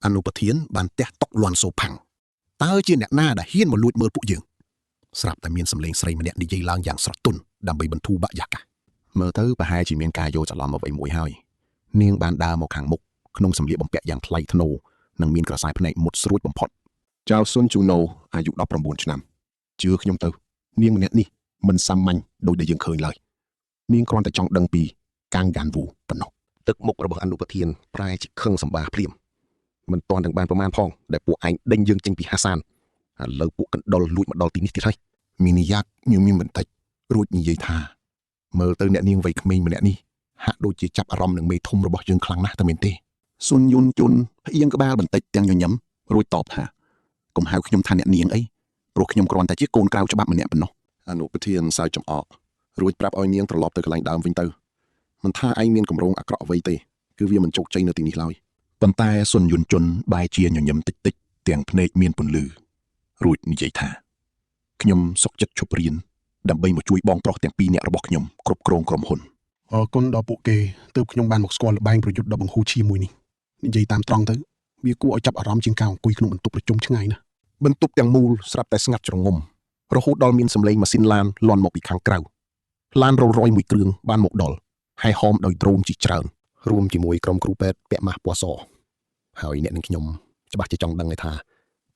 អនុប្រធានបានទះតុកលន់សូផាំងតើជាអ្នកណាដែលហ៊ានមកលួចមើលពួកយើងស្រាប់តែមានសម្លេងស្រីម្នាក់និយាយឡើងយ៉ាងស្រទន់ដើម្បីបន្ធូរបាក់យ៉ាកាសមើលទៅប្រហែលជាមានការយល់ច្រឡំអ្វីមួយហើយនាងបានដើរមកខាងមុខក្នុងសម្លៀកបំពាក់យ៉ាងថ្លៃថ្នូរនិងមានក្រសែភ្នែកមុតស្រួចបំផុតចៅស៊ុនជូណូអាយុ19ឆ្នាំជឿខ្ញុំទៅនាងម្នាក់នេះមិនសាមញ្ញដូចដែលយើងឃើញឡើយនាងគ្រាន់តែចង់ដឹងពីកាំងកានវូប៉ុណ្ណោះទឹកមុខរបស់អនុប្រធានប្រែជាខឹងសម្បាភ្លាមមិនទាន់ទាំងបានប្រមាណផងដែលពួកឯងដេញយើងចេញពីហាសានឥឡូវពួកកណ្ដុលលួចមកដល់ទីនេះទៀតហើយមីនីយ៉ាក់ញញឹមបន្តិចរួចនិយាយថាមើលទៅអ្នកនាងវ័យក្មេងម្នាក់នេះហាក់ដូចជាចាប់អារម្មណ៍នឹងមេធំរបស់យើងខ្លាំងណាស់តែមែនទេស៊ុនយុនជុនផ្អៀងក្បាលបន្តិចទាំងញញឹមរួចតបថាកុំហៅខ្ញុំថាអ្នកនាងអីព្រោះខ្ញុំគ្រាន់តែជាកូនក្រៅច្បាប់ម្នាក់ប៉ុណ្ណោះអនុប្រធានសើចចំអករួចប្រាប់ឲ្យនាងត្រឡប់ទៅកន្លែងដើមវិញទៅមិនថាឯងមានកម្រងអាក្រក់អ្វីទេគឺវាមិនជោគជ័យនៅទីនេះឡើយប៉ុន្តែស៊ុនយុនជុនបែរជាញញឹមតិចតិចទាំងភ្នែកមានពន្លឺរួចនិយាយថាខ្ញុំសុខចិត្តឈប់រៀនដើម្បីមកជួយបងប្រុសទាំងពីរនាក់របស់ខ្ញុំគ្រប់គ្រងក្រុមហ៊ុនអរគុណដល់ពួកគេទើបខ្ញុំបានមកស្គាល់ល្បែងប្រយុទ្ធដ៏បង្ហូរឈាមមួយនេះនិយាយតាមត្រង់ទៅវាគួរឲ្យចាប់អារម្មណ៍ជាងការអង្គុយក្នុងបន្ទប់ប្រជុំឆ្ងាយណាស់បន្ទប់ទាំងមូលស្រាប់តែស្ងាត់ជ្រងំរហូតដល់មានសម្លេងម៉ាស៊ីនឡានលាន់មកពីខាងក្រៅឡានរ៉ូលរ៉យមួយគ្រឿងបានមកដល់ហើយហោមដោយដ្រូនជាច្រើនរួមជាមួយក្រុមគ្រូពេទ្យពាក់ម៉ាស់ពណ៌សហើយអ្នកនឹងខ្ញុំច្បាស់ជាចង់ដឹងថា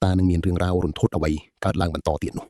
តើនឹងមានរឿងរ៉ាវរន្ធត់អ្វីកើតឡើងបន្តទៀតនោះ